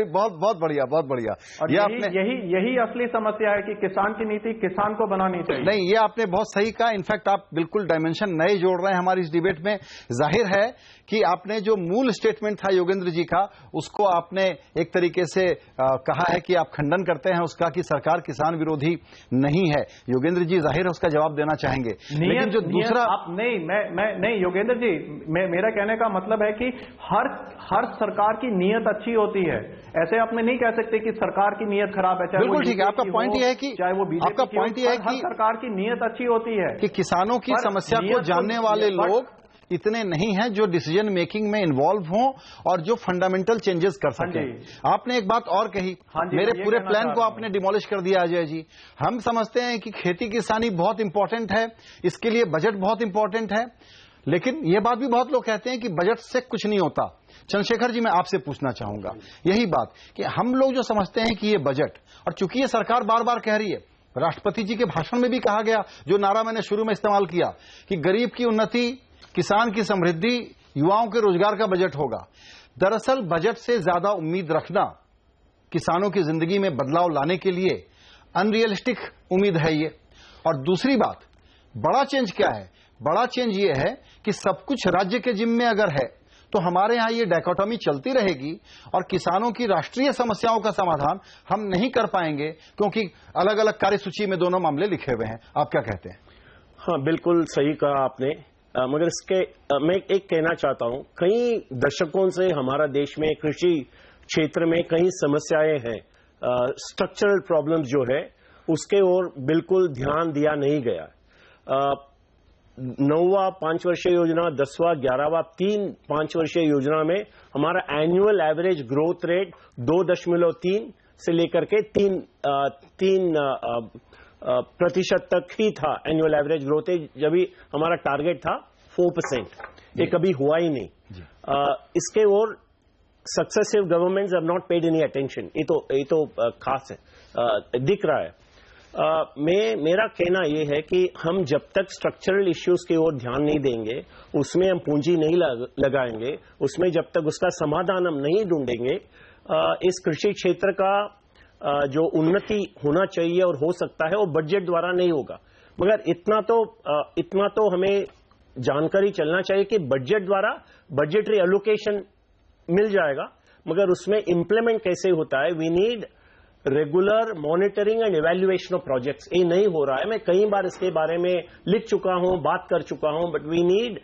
बहुत बढ़िया, बहुत बढ़िया। और यही असली समस्या है कि किसान की नीति किसान को बनानी चाहिए। नहीं, ये आपने बहुत सही कहा। इनफैक्ट आप बिल्कुल डायमेंशन नए जोड़ रहे हैं हमारी इस डिबेट में। जाहिर है कि आपने जो मूल स्टेटमेंट था योगेंद्र जी का, उसको आपने एक तरीके से कहा है कि आप खंडन करते हैं उसका कि सरकार किसान विरोधी नहीं है। योगेंद्र जी जाहिर है उसका जवाब देना चाहेंगे। लेकिन जो दूसरा आप नहीं योगेंद्र जी, मेरा कहने का मतलब है कि हर सरकार की नीयत अच्छी होती है। ऐसे आप नहीं कह सकते कि सरकार की नीयत खराब है। बिल्कुल ठीक है, आपका पॉइंट यह है कि चाहे वो बीजेपी, आपका पॉइंट यह है कि सरकार की नीयत अच्छी होती है कि किसानों की समस्या को जानने वाले लोग इतने नहीं हैं जो डिसीजन मेकिंग में इन्वॉल्व हों और जो फंडामेंटल चेंजेस कर सकें। आपने एक बात और कही, मेरे पूरे प्लान को आपने डिमोलिश कर दिया अजय जी। हम समझते हैं कि खेती किसानी बहुत इंपॉर्टेंट है, इसके लिए बजट बहुत इंपॉर्टेंट है, लेकिन यह बात भी बहुत लोग कहते हैं कि बजट से कुछ नहीं होता। चंद्रशेखर जी, मैं आपसे पूछना चाहूंगा यही बात कि हम लोग जो समझते हैं कि ये बजट, और चूंकि ये सरकार बार बार कह रही है, राष्ट्रपति जी के भाषण में भी कहा गया, जो नारा मैंने शुरू में इस्तेमाल किया कि गरीब की उन्नति, किसान की समृद्धि, युवाओं के रोजगार का बजट होगा। दरअसल बजट से ज्यादा उम्मीद रखना किसानों की जिंदगी में बदलाव लाने के लिए अनरियलिस्टिक उम्मीद है ये। और दूसरी बात, बड़ा चेंज क्या है? बड़ा चेंज ये है कि सब कुछ राज्य के जिम्मे में अगर है तो हमारे यहां ये डायकोटॉमी चलती रहेगी और किसानों की राष्ट्रीय समस्याओं का समाधान हम नहीं कर पाएंगे, क्योंकि अलग अलग कार्यसूची में दोनों मामले लिखे हुए हैं। आप क्या कहते हैं? हाँ, बिल्कुल सही कहा आपने। मगर इसके मैं एक कहना चाहता हूं, कई दशकों से हमारा देश में कृषि क्षेत्र में कई समस्याएं हैं। स्ट्रक्चरल प्रॉब्लम्स जो है उसके ओर बिल्कुल ध्यान दिया नहीं गया। 9वां 5 वर्षीय योजना, 10वां 11वां 3 5 वर्षीय योजना में हमारा एनुअल एवरेज ग्रोथ रेट 2.3 से लेकर के 3% तक ही था। एनुअल एवरेज ग्रोथ रेट, जब भी हमारा टारगेट था 4%, ये कभी हुआ ही नहीं। इसके ओर successive governments have not paid any attention. ये तो खास है, दिख रहा है। मेरा कहना यह है कि हम जब तक स्ट्रक्चरल इश्यूज की ओर ध्यान नहीं देंगे, उसमें हम पूंजी नहीं लगाएंगे, उसमें जब तक उसका समाधान हम नहीं ढूंढेंगे, इस कृषि क्षेत्र का जो उन्नति होना चाहिए और हो सकता है वो बजट द्वारा नहीं होगा। मगर इतना तो हमें जानकारी चलना चाहिए कि बजट द्वारा बजटरी एलोकेशन मिल जाएगा, मगर उसमें इंप्लीमेंट कैसे होता है, we need regular monitoring and evaluation of projects. ये नहीं हो रहा है। मैं कई बार इसके बारे में लिख चुका हूं, बात कर चुका हूं, but we need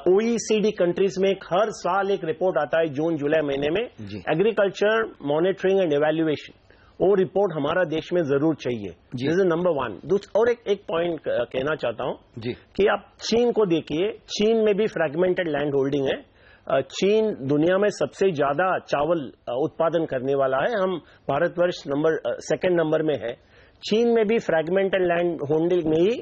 OECD countries में हर साल एक रिपोर्ट आता है जून जुलाई महीने में, एग्रीकल्चर मॉनिटरिंग एंड इवैल्यूएशन। वो रिपोर्ट हमारा देश में जरूर चाहिए। This is number 1। और एक पॉइंट कहना चाहता हूं कि आप चीन को देखिए, चीन में भी फ्रैगमेंटेड लैंड होल्डिंग है। चीन दुनिया में सबसे ज्यादा चावल उत्पादन करने वाला है। हम भारतवर्ष सेकंड नंबर में है। चीन में भी फ्रैगमेंटेड लैंड होल्डिंग में ही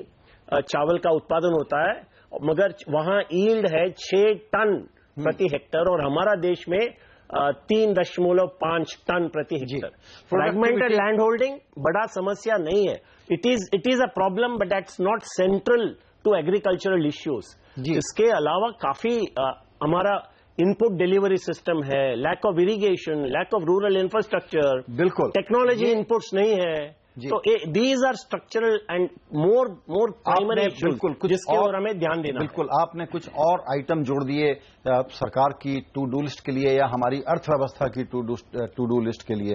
चावल का उत्पादन होता है, मगर वहां यील्ड है 6 टन प्रति हेक्टर और हमारा देश में 3.5 टन प्रति हेक्टर। फ्रैगमेंटेड लैंड होल्डिंग बड़ा समस्या नहीं है। It is a problem, but that's not central to agricultural issues. इसके अलावा काफी हमारा इनपुट डिलीवरी सिस्टम है, lack of irrigation, lack of rural infrastructure, बिल्कुल टेक्नोलॉजी इनपुट्स नहीं है। तो these are structural and more primary issues जिसके और हमें ध्यान देना। बिल्कुल, आपने कुछ और आइटम जोड़ दिए सरकार की टू डू लिस्ट के लिए या हमारी अर्थव्यवस्था की टू डू लिस्ट के लिए।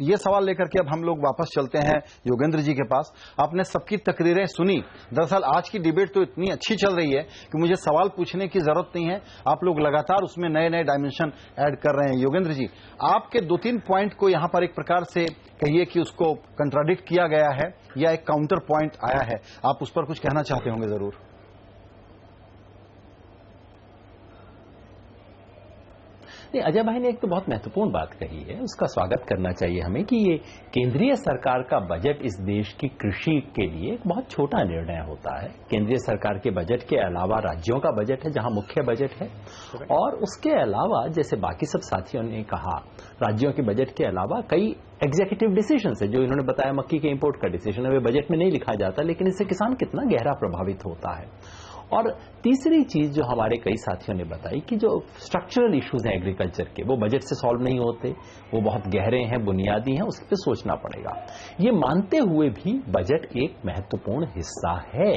ये सवाल लेकर के अब हम लोग वापस चलते हैं योगेंद्र जी के पास। आपने सबकी तकरीरें सुनी। दरअसल आज की डिबेट तो इतनी अच्छी चल रही है कि मुझे सवाल पूछने की जरूरत नहीं है, आप लोग लगातार उसमें नए नए डायमेंशन ऐड कर रहे हैं। योगेंद्र जी, आपके 2-3 पॉइंट को यहां पर एक प्रकार से कहिए कि उसको कंट्राडिक्ट किया गया है या एक काउंटर पॉइंट आया है, आप उस पर कुछ कहना चाहते होंगे जरूर। अजय भाई ने एक तो बहुत महत्वपूर्ण बात कही है, उसका स्वागत करना चाहिए हमें कि ये केंद्रीय सरकार का बजट इस देश की कृषि के लिए एक बहुत छोटा निर्णय होता है। केंद्रीय सरकार के बजट के अलावा राज्यों का बजट है जहां मुख्य बजट है, और उसके अलावा जैसे बाकी सब साथियों ने कहा, राज्यों के बजट के अलावा कई एग्जीक्यूटिव डिसीजन है। जो इन्होंने बताया मक्की के इंपोर्ट का डिसीजन है, वे बजट में नहीं लिखा जाता, लेकिन इससे किसान कितना गहरा प्रभावित होता है। और तीसरी चीज जो हमारे कई साथियों ने बताई कि जो स्ट्रक्चरल इश्यूज हैं एग्रीकल्चर के, वो बजट से सॉल्व नहीं होते, वो बहुत गहरे हैं, बुनियादी हैं, उस पर सोचना पड़ेगा। ये मानते हुए भी बजट एक महत्वपूर्ण हिस्सा है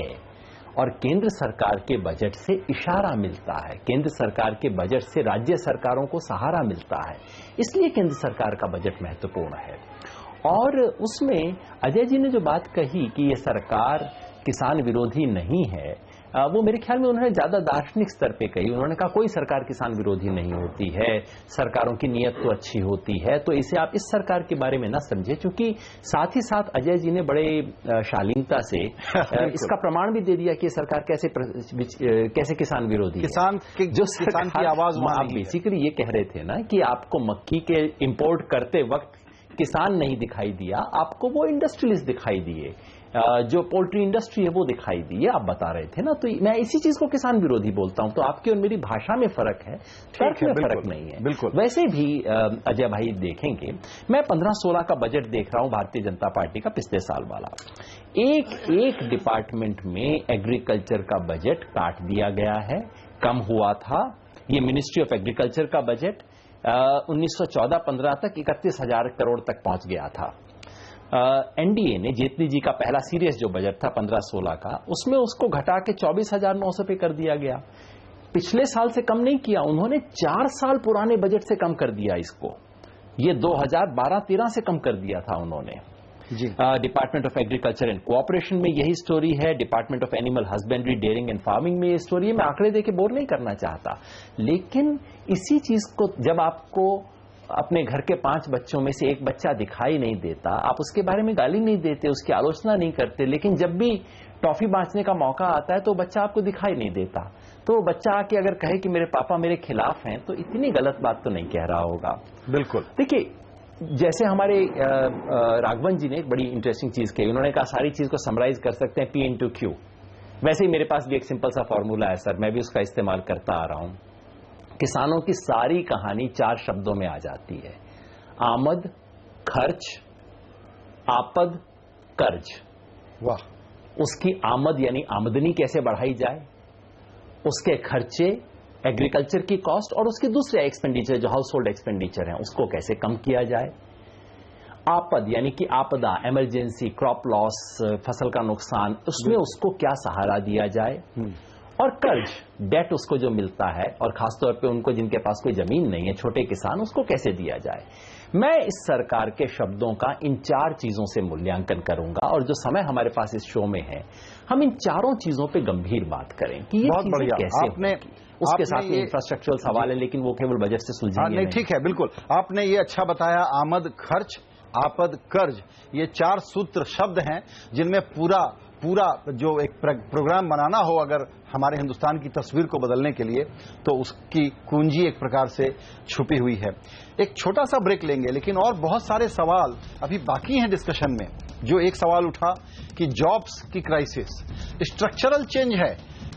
और केंद्र सरकार के बजट से इशारा मिलता है, केंद्र सरकार के बजट से राज्य सरकारों को सहारा मिलता है, इसलिए केंद्र सरकार का बजट महत्वपूर्ण है। और उसमें अजय जी ने जो बात कही कि ये सरकार किसान विरोधी नहीं है, वो मेरे ख्याल में उन्होंने ज्यादा दार्शनिक स्तर पे कही। उन्होंने कहा कोई सरकार किसान विरोधी नहीं होती है, सरकारों की नीयत तो अच्छी होती है, तो इसे आप इस सरकार के बारे में ना समझे। क्योंकि साथ ही साथ अजय जी ने बड़े शालीनता से इसका प्रमाण भी दे दिया कि सरकार कैसे किसान विरोधी किसान की आवाज आप बेसिकली ये कह रहे थे ना कि आपको मक्की के इंपोर्ट करते वक्त किसान नहीं दिखाई दिया, आपको वो इंडस्ट्रियलिस्ट दिखाई दिए, जो पोल्ट्री इंडस्ट्री है वो दिखाई दी है, आप बता रहे थे ना। तो मैं इसी चीज को किसान विरोधी बोलता हूं। तो आपकी और मेरी भाषा में फर्क है, तर्क में फर्क नहीं है। बिल्कुल। वैसे भी अजय भाई देखेंगे, मैं 15-16 का बजट देख रहा हूं भारतीय जनता पार्टी का पिछले साल वाला, एक डिपार्टमेंट में एग्रीकल्चर का बजट काट दिया गया है, कम हुआ था। ये मिनिस्ट्री ऑफ एग्रीकल्चर का बजट 1914-15 तक 31,000 करोड़ तक पहुंच गया था। एनडीए ने, जेटली जी का पहला सीरियस जो बजट था 15-16 का, उसमें उसको घटा के 24,900 पे कर दिया गया। पिछले साल से कम नहीं किया उन्होंने, 4 साल पुराने बजट से कम कर दिया इसको। ये 2012-13 से कम कर दिया था उन्होंने। Department of agriculture and cooperation में यही स्टोरी है, department of animal husbandry, dairying and farming में ये स्टोरी है। मैं आंकड़े देके बोर नहीं करना चाहता, लेकिन इसी चीज को जब आपको अपने घर के 5 बच्चों में से एक बच्चा दिखाई नहीं देता, आप उसके बारे में गाली नहीं देते, उसकी आलोचना नहीं करते, लेकिन जब भी टॉफी बांटने का मौका आता है तो बच्चा आपको दिखाई नहीं देता, तो बच्चा आके अगर कहे कि मेरे पापा मेरे खिलाफ हैं, तो इतनी गलत बात तो नहीं कह रहा होगा। बिल्कुल। देखिए, जैसे हमारे राघवन जी ने एक बड़ी इंटरेस्टिंग चीज कही, उन्होंने कहा सारी चीज को समराइज कर सकते हैं P/Q। वैसे ही मेरे पास भी एक सिंपल सा फॉर्मूला है सर, मैं भी उसका इस्तेमाल करता आ रहा हूं। किसानों की सारी कहानी 4 शब्दों में आ जाती है, आमद, खर्च, आपद, कर्ज। वाह। उसकी आमद यानी आमदनी कैसे बढ़ाई जाए, उसके खर्चे एग्रीकल्चर की कॉस्ट, और उसके दूसरे एक्सपेंडिचर जो हाउस होल्ड एक्सपेंडिचर हैं उसको कैसे कम किया जाए। आपद यानी कि आपदा, इमरजेंसी, क्रॉप लॉस, फसल का नुकसान, उसमें उसको क्या सहारा दिया जाए। और कर्ज डेट उसको जो मिलता है, और खासतौर पे उनको जिनके पास कोई जमीन नहीं है, छोटे किसान, उसको कैसे दिया जाए। मैं इस सरकार के शब्दों का इन 4 चीजों से मूल्यांकन करूंगा, और जो समय हमारे पास इस शो में है, हम इन 4 चीजों पे गंभीर बात करें कि ये चीजें कैसे आपने उसके साथ में इंफ्रास्ट्रक्चरल सवाल है, लेकिन वो केवल बजट से सुलझेंगे नहीं। ठीक है, बिल्कुल आपने ये अच्छा बताया। आमद खर्च, आपद कर्ज, ये 4 सूत्र शब्द हैं जिनमें पूरा जो एक प्रोग्राम बनाना हो अगर हमारे हिंदुस्तान की तस्वीर को बदलने के लिए, तो उसकी कुंजी एक प्रकार से छुपी हुई है। एक छोटा सा ब्रेक लेंगे, लेकिन और बहुत सारे सवाल अभी बाकी हैं डिस्कशन में। जो एक सवाल उठा कि जॉब्स की क्राइसिस, स्ट्रक्चरल चेंज है,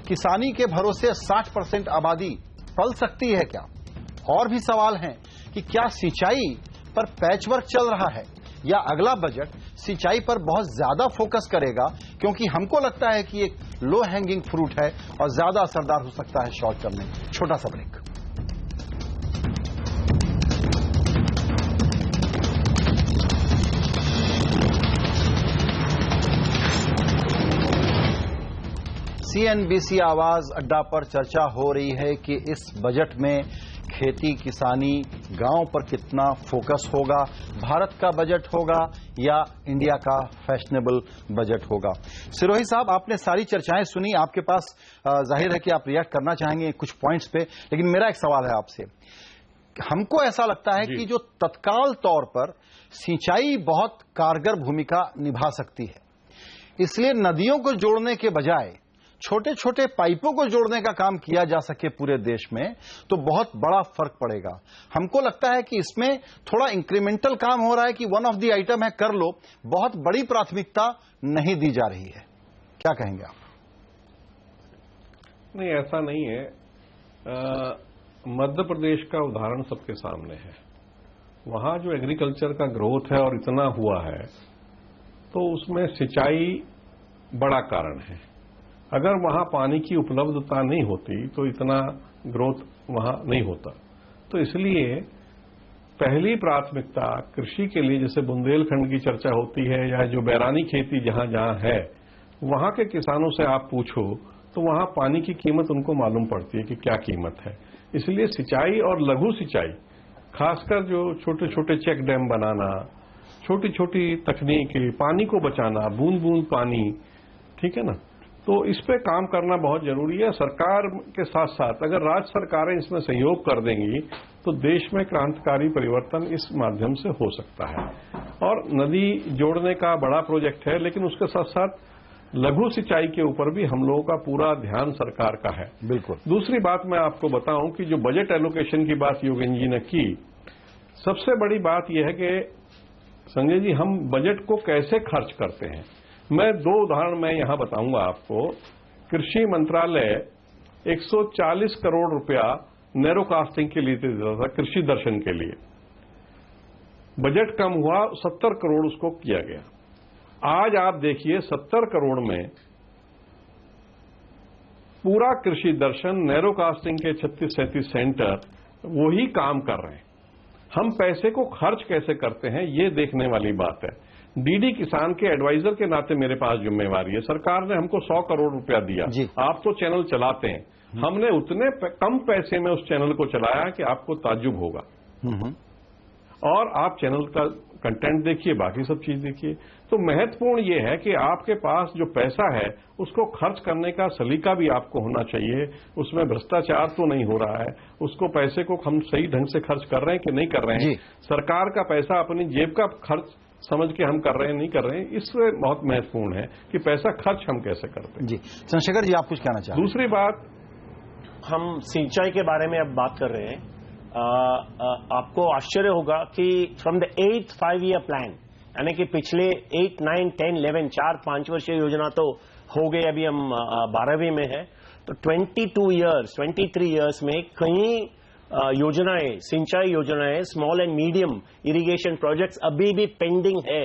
किसानी के भरोसे 60% आबादी पल सकती है क्या? और भी सवाल हैं कि क्या सिंचाई पर पैचवर्क चल रहा है, या अगला बजट सिंचाई पर बहुत ज्यादा फोकस करेगा, क्योंकि हमको लगता है कि एक लो हैंगिंग फ्रूट है और ज्यादा असरदार हो सकता है शॉर्ट टर्म में। छोटा सा ब्रेक। CNBC आवाज अड्डा पर चर्चा हो रही है कि इस बजट में खेती किसानी गांव पर कितना फोकस होगा, भारत का बजट होगा या इंडिया का फैशनेबल बजट होगा। सिरोही साहब, आपने सारी चर्चाएं सुनी, आपके पास जाहिर है कि आप रिएक्ट करना चाहेंगे कुछ पॉइंट्स पे, लेकिन मेरा एक सवाल है आपसे। हमको ऐसा लगता है कि जो तत्काल तौर पर सिंचाई बहुत कारगर भूमिका निभा सकती है, इसलिए नदियों को जोड़ने के बजाय छोटे छोटे पाइपों को जोड़ने का काम किया जा सके पूरे देश में, तो बहुत बड़ा फर्क पड़ेगा। हमको लगता है कि इसमें थोड़ा इंक्रीमेंटल काम हो रहा है कि वन ऑफ द आइटम है कर लो, बहुत बड़ी प्राथमिकता नहीं दी जा रही है। क्या कहेंगे आप? नहीं, ऐसा नहीं है। मध्य प्रदेश का उदाहरण सबके सामने है। वहां जो एग्रीकल्चर का ग्रोथ है और इतना हुआ है, तो उसमें सिंचाई बड़ा कारण है। अगर वहां पानी की उपलब्धता नहीं होती तो इतना ग्रोथ वहां नहीं होता। तो इसलिए पहली प्राथमिकता कृषि के लिए, जैसे बुंदेलखंड की चर्चा होती है या जो बैरानी खेती जहां जहां है, वहां के किसानों से आप पूछो तो वहां पानी की कीमत उनको मालूम पड़ती है कि क्या कीमत है। इसलिए सिंचाई और लघु सिंचाई, खासकर जो छोटे छोटे चेक डैम बनाना, छोटी छोटी तकनीक, पानी को बचाना, बूंद बूंद पानी, ठीक है ना, तो इस पे काम करना बहुत जरूरी है। सरकार के साथ साथ अगर राज्य सरकारें इसमें सहयोग कर देंगी तो देश में क्रांतिकारी परिवर्तन इस माध्यम से हो सकता है। और नदी जोड़ने का बड़ा प्रोजेक्ट है, लेकिन उसके साथ साथ लघु सिंचाई के ऊपर भी हम लोगों का पूरा ध्यान सरकार का है। बिल्कुल। दूसरी बात मैं आपको बताऊं कि जो बजट एलोकेशन की बात योगेंद्र जी ने की, सबसे बड़ी बात यह है कि संजय जी, हम बजट को कैसे खर्च करते हैं। मैं 2 उदाहरण मैं यहां बताऊंगा आपको। कृषि मंत्रालय 140 करोड़ रुपया नैरो कास्टिंग के लिए देता था, कृषि दर्शन के लिए। बजट कम हुआ, 70 करोड़ उसको किया गया। आज आप देखिए 70 करोड़ में पूरा कृषि दर्शन, नैरो कास्टिंग के 36-37 सेंटर वही काम कर रहे हैं। हम पैसे को खर्च कैसे करते हैं ये देखने वाली बात है। डीडी किसान के एडवाइजर के नाते मेरे पास जिम्मेवारी है। सरकार ने हमको 100 करोड़ रुपया दिया। आप तो चैनल चलाते हैं, हमने उतने कम पैसे में उस चैनल को चलाया कि आपको ताज्जुब होगा। और आप चैनल का कंटेंट देखिए, बाकी सब चीज देखिए। तो महत्वपूर्ण ये है कि आपके पास जो पैसा है उसको खर्च करने का सलीका भी आपको होना चाहिए। उसमें भ्रष्टाचार तो नहीं हो रहा है, उसको पैसे को हम सही ढंग से खर्च कर रहे हैं कि नहीं कर रहे हैं, सरकार का पैसा अपनी जेब का खर्च समझ के हम कर रहे हैं नहीं कर रहे हैं, इससे बहुत महत्वपूर्ण है कि पैसा खर्च हम कैसे करते हैं। जी चंद्रशेखर जी, आप कुछ कहना चाहें? दूसरी बात, हम सिंचाई के बारे में अब बात कर रहे हैं। आपको आश्चर्य होगा कि from the 8th 5-year plan, यानी कि पिछले 8, 9, 10, 11 4-5 वर्षीय योजना तो हो गई, अभी हम 12वीं में है, तो 22 years 23 years में कई योजनाएं, सिंचाई योजनाएं, small and medium irrigation projects अभी भी पेंडिंग है,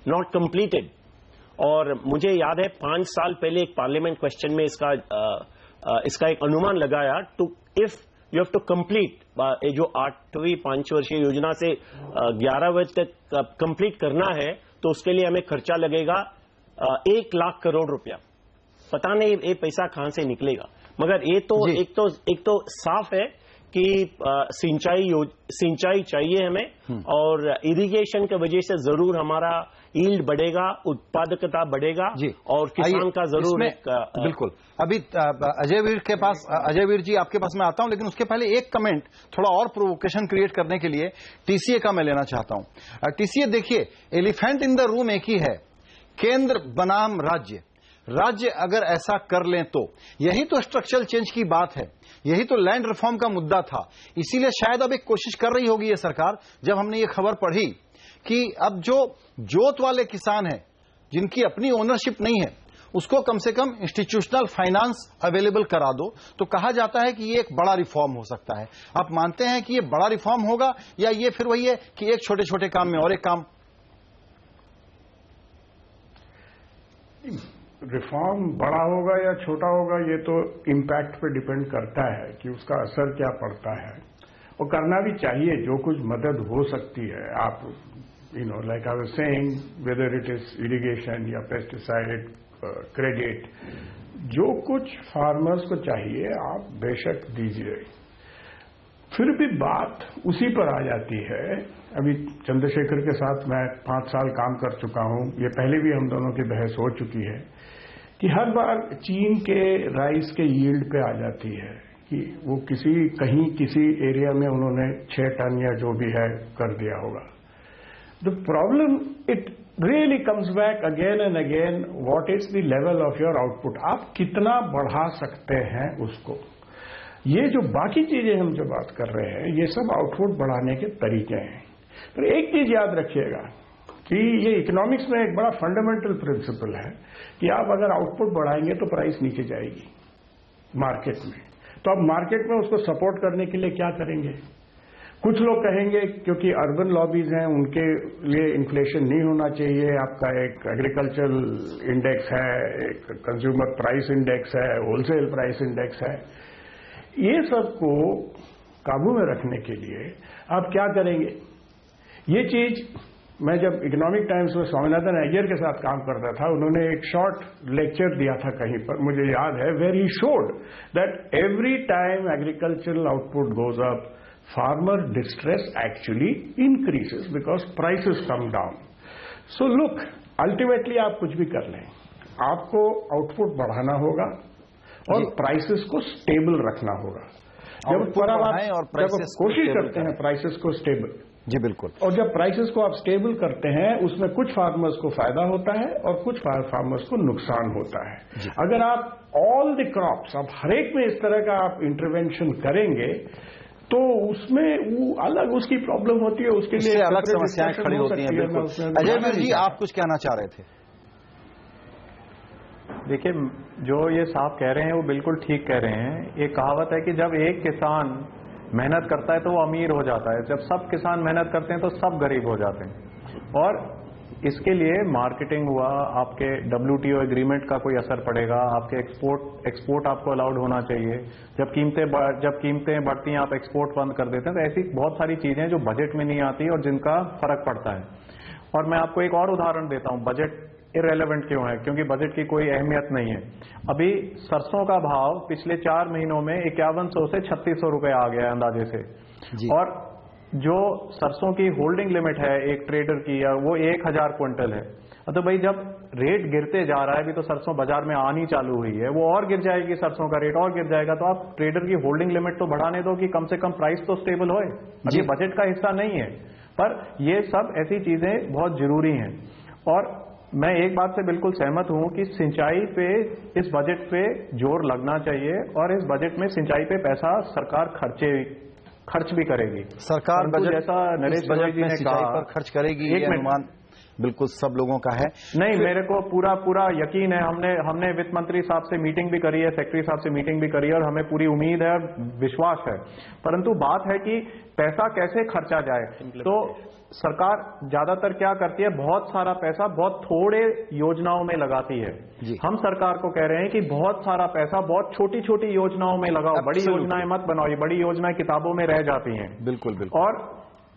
नॉट कंप्लीटेड। और मुझे याद है 5 साल पहले एक पार्लियामेंट क्वेश्चन में इसका एक अनुमान लगाया, if you have to complete, जो 8वीं 5 वर्षीय योजना से 11 वर्ष तक कंप्लीट करना है तो उसके लिए हमें खर्चा लगेगा 1 लाख करोड़ रुपया। पता नहीं ये पैसा कहां से निकलेगा। मगर ये तो एक तो साफ है कि सिंचाई चाहिए हमें, और इरिगेशन की वजह से जरूर हमारा यील्ड बढ़ेगा, उत्पादकता बढ़ेगा, और किसान का जरूर बिल्कुल। अभी अजय वीर जी आपके पास मैं आता हूं, लेकिन उसके पहले एक कमेंट थोड़ा और प्रोवोकेशन क्रिएट करने के लिए टीसीए का मैं लेना चाहता हूं। टीसीए देखिए, एलिफेंट इन द रूम एक ही है, केंद्र बनाम राज्य। राज्य अगर ऐसा कर लें तो यही तो स्ट्रक्चरल चेंज की बात है, यही तो लैंड रिफॉर्म का मुद्दा था। इसीलिए शायद अब एक कोशिश कर रही होगी ये सरकार, जब हमने ये खबर पढ़ी कि अब जो जोत वाले किसान हैं जिनकी अपनी ओनरशिप नहीं है, उसको कम से कम इंस्टीट्यूशनल फाइनेंस अवेलेबल करा दो, तो कहा जाता है कि ये एक बड़ा रिफॉर्म हो सकता है। आप मानते हैं कि ये बड़ा रिफॉर्म होगा, या ये फिर वही है कि एक छोटे छोटे काम में और एक काम? रिफॉर्म बड़ा होगा या छोटा होगा, ये तो इम्पैक्ट पे डिपेंड करता है कि उसका असर क्या पड़ता है, और करना भी चाहिए। जो कुछ मदद हो सकती है, आप like I was saying, whether it is irrigation या पेस्टिसाइड क्रेडिट, जो कुछ फार्मर्स को चाहिए आप बेशक दीजिए। फिर भी बात उसी पर आ जाती है। अभी चंद्रशेखर के साथ मैं 5 साल काम कर चुका हूं, ये पहले भी हम दोनों की बहस हो चुकी है कि हर बार चीन के राइस के यील्ड पे आ जाती है कि वो किसी एरिया में उन्होंने 6 टन या जो भी है कर दिया होगा। The problem it really comes back again and again, what is the level of your output, आप कितना बढ़ा सकते हैं उसको। ये जो बाकी चीजें हम जो बात कर रहे हैं, ये सब आउटपुट बढ़ाने के तरीके हैं। पर एक चीज याद रखिएगा कि ये इकोनॉमिक्स में एक बड़ा फंडामेंटल प्रिंसिपल है कि आप अगर आउटपुट बढ़ाएंगे तो प्राइस नीचे जाएगी मार्केट में। तो आप मार्केट में उसको सपोर्ट करने के लिए क्या करेंगे? कुछ लोग कहेंगे क्योंकि अर्बन लॉबीज हैं, उनके लिए इन्फ्लेशन नहीं होना चाहिए, आपका एक एग्रीकल्चरल इंडेक्स है, एक कंज्यूमर प्राइस इंडेक्स है, होलसेल प्राइस इंडेक्स है। ये सबको काबू में रखने के लिए आप क्या करेंगे? ये चीज मैं जब इकोनॉमिक टाइम्स में स्वामीनाथन अय्यर के साथ काम करता था, उन्होंने एक शॉर्ट लेक्चर दिया था कहीं पर, मुझे याद है, where he showed that every time agricultural output goes up, farmer distress actually increases because prices come down. So look, ultimately आप कुछ भी कर लें, आपको आउटपुट बढ़ाना होगा और प्राइसेस को स्टेबल रखना होगा। जब कोशिश करते हैं प्राइसेस को स्टेबल, जी बिल्कुल, और जब प्राइसेस को आप स्टेबल करते हैं, उसमें कुछ फार्मर्स को फायदा होता है और कुछ फार्मर्स को नुकसान होता है। अगर आप ऑल द क्रॉप्स, आप हर एक में इस तरह का आप इंटरवेंशन करेंगे तो उसमें वो अलग उसकी प्रॉब्लम होती है, उसके लिए अलग समस्याएं खड़ी होती हैं। बिल्कुल। अजय वीर जी, आप कुछ कहना चाह रहे थे? देखिए, जो ये साहब कह रहे हैं वो बिल्कुल ठीक कह रहे हैं। एक कहावत है कि जब एक किसान मेहनत करता है तो वो अमीर हो जाता है, जब सब किसान मेहनत करते हैं तो सब गरीब हो जाते हैं। और इसके लिए मार्केटिंग हुआ, आपके WTO एग्रीमेंट का कोई असर पड़ेगा, आपके एक्सपोर्ट आपको अलाउड होना चाहिए। जब कीमतें बढ़ती हैं आप एक्सपोर्ट बंद कर देते हैं। तो ऐसी बहुत सारी चीजें जो बजट में नहीं आती और जिनका फर्क पड़ता है। और मैं आपको एक और उदाहरण देता हूं, बजट इरेलेवेंट क्यों है? क्योंकि बजट की कोई अहमियत नहीं है। अभी सरसों का भाव पिछले 4 महीनों में 5100 से 3600 रुपए आ गया है अंदाजे से। और जो सरसों की होल्डिंग लिमिट है एक ट्रेडर की, वो 1000 क्विंटल है। तो भाई जब रेट गिरते जा रहा है, अभी तो सरसों बाजार में आनी चालू हुई है, वो और गिर जाएगी, सरसों का रेट और गिर जाएगा। तो आप ट्रेडर की होल्डिंग लिमिट तो बढ़ाने दो कि कम से कम प्राइस तो स्टेबल होए। ये बजट का हिस्सा नहीं है, पर ये सब ऐसी चीजें बहुत जरूरी हैं। और मैं एक बात से बिल्कुल सहमत हूं कि सिंचाई पे इस बजट पे जोर लगना चाहिए, और इस बजट में सिंचाई पे पैसा सरकार खर्च भी करेगी। सरकार बजट जैसा नरेश बजट में सिंचाई पर खर्च करेगी, ये अनुमान बिल्कुल सब लोगों का है। नहीं, मेरे को पूरा यकीन है। हमने वित्त मंत्री साहब से मीटिंग भी करी है, सेक्रेटरी साहब से मीटिंग भी करी है, और हमें पूरी उम्मीद है, विश्वास है। परंतु बात है कि पैसा कैसे खर्चा जाए। तो सरकार ज्यादातर क्या करती है, बहुत सारा पैसा बहुत थोड़े योजनाओं में लगाती है। हम सरकार को कह रहे हैं कि बहुत सारा पैसा बहुत छोटी छोटी योजनाओं में लगाओ, बड़ी योजनाएं मत बनाओ। ये बड़ी योजनाएं किताबों में रह जाती हैं। बिल्कुल बिल्कुल। और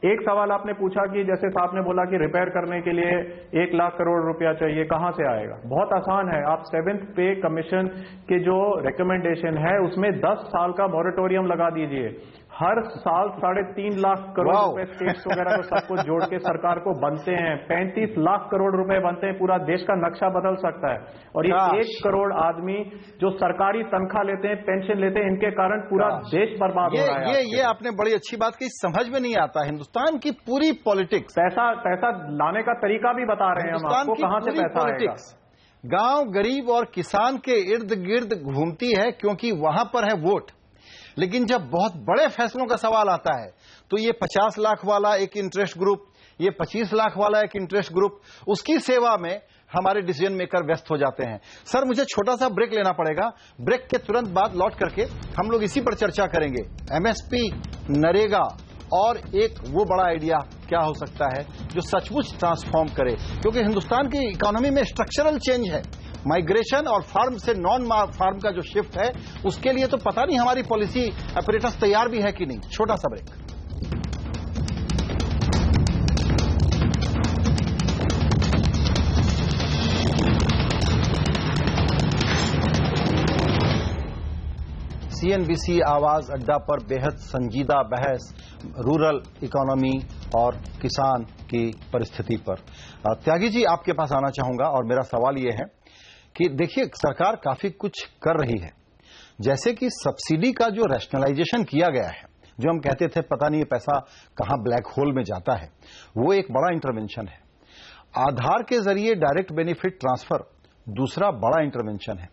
एक सवाल आपने पूछा कि जैसे साहब ने बोला कि रिपेयर करने के लिए 1 लाख करोड़ रुपया चाहिए, कहां से आएगा? बहुत आसान है, आप 7th पे कमीशन के जो रिकमेंडेशन है उसमें 10 साल का मॉरेटोरियम लगा दीजिए। हर साल 3.5 लाख करोड़ रुपए स्टेट्स वगैरह को सबको जोड़ के सरकार को बनते हैं, 35 लाख करोड़ रुपए बनते हैं, पूरा देश का नक्शा बदल सकता है। और ये 1 करोड़ आदमी जो सरकारी तनख्वाह लेते हैं, पेंशन लेते हैं, इनके कारण पूरा देश बर्बाद हो रहा है। ये आपने बड़ी अच्छी बात कही, समझ में नहीं आता हिंदुस्तान की पूरी पॉलिटिक्स। पैसा लाने का तरीका भी बता रहे हैं हम आपको, कहां से पैसा आएगा। गांव गरीब और किसान के इर्द गिर्द घूमती है क्योंकि वहां पर है वोट, लेकिन जब बहुत बड़े फैसलों का सवाल आता है तो ये 50 लाख वाला एक इंटरेस्ट ग्रुप, ये 25 लाख वाला एक इंटरेस्ट ग्रुप, उसकी सेवा में हमारे डिसीजन मेकर व्यस्त हो जाते हैं। सर, मुझे छोटा सा ब्रेक लेना पड़ेगा, ब्रेक के तुरंत बाद लौट करके हम लोग इसी पर चर्चा करेंगे। एमएसपी, नरेगा और एक वो बड़ा आइडिया क्या हो सकता है जो सचमुच ट्रांसफॉर्म करे, क्योंकि हिंदुस्तान की इकोनॉमी में स्ट्रक्चरल चेंज है, माइग्रेशन और फार्म से नॉन फार्म का जो शिफ्ट है, उसके लिए तो पता नहीं हमारी पॉलिसी अपरेटस तैयार भी है कि नहीं। छोटा सा ब्रेक। सीएनबीसी आवाज अड्डा पर बेहद संजीदा बहस रूरल इकोनॉमी और किसान की परिस्थिति पर। त्यागी जी, आपके पास आना चाहूंगा और मेरा सवाल यह है कि देखिए, सरकार काफी कुछ कर रही है, जैसे कि सब्सिडी का जो रैशनलाइजेशन किया गया है, जो हम कहते थे पता नहीं ये पैसा कहां ब्लैक होल में जाता है, वो एक बड़ा इंटरवेंशन है। आधार के जरिए डायरेक्ट बेनिफिट ट्रांसफर दूसरा बड़ा इंटरवेंशन है।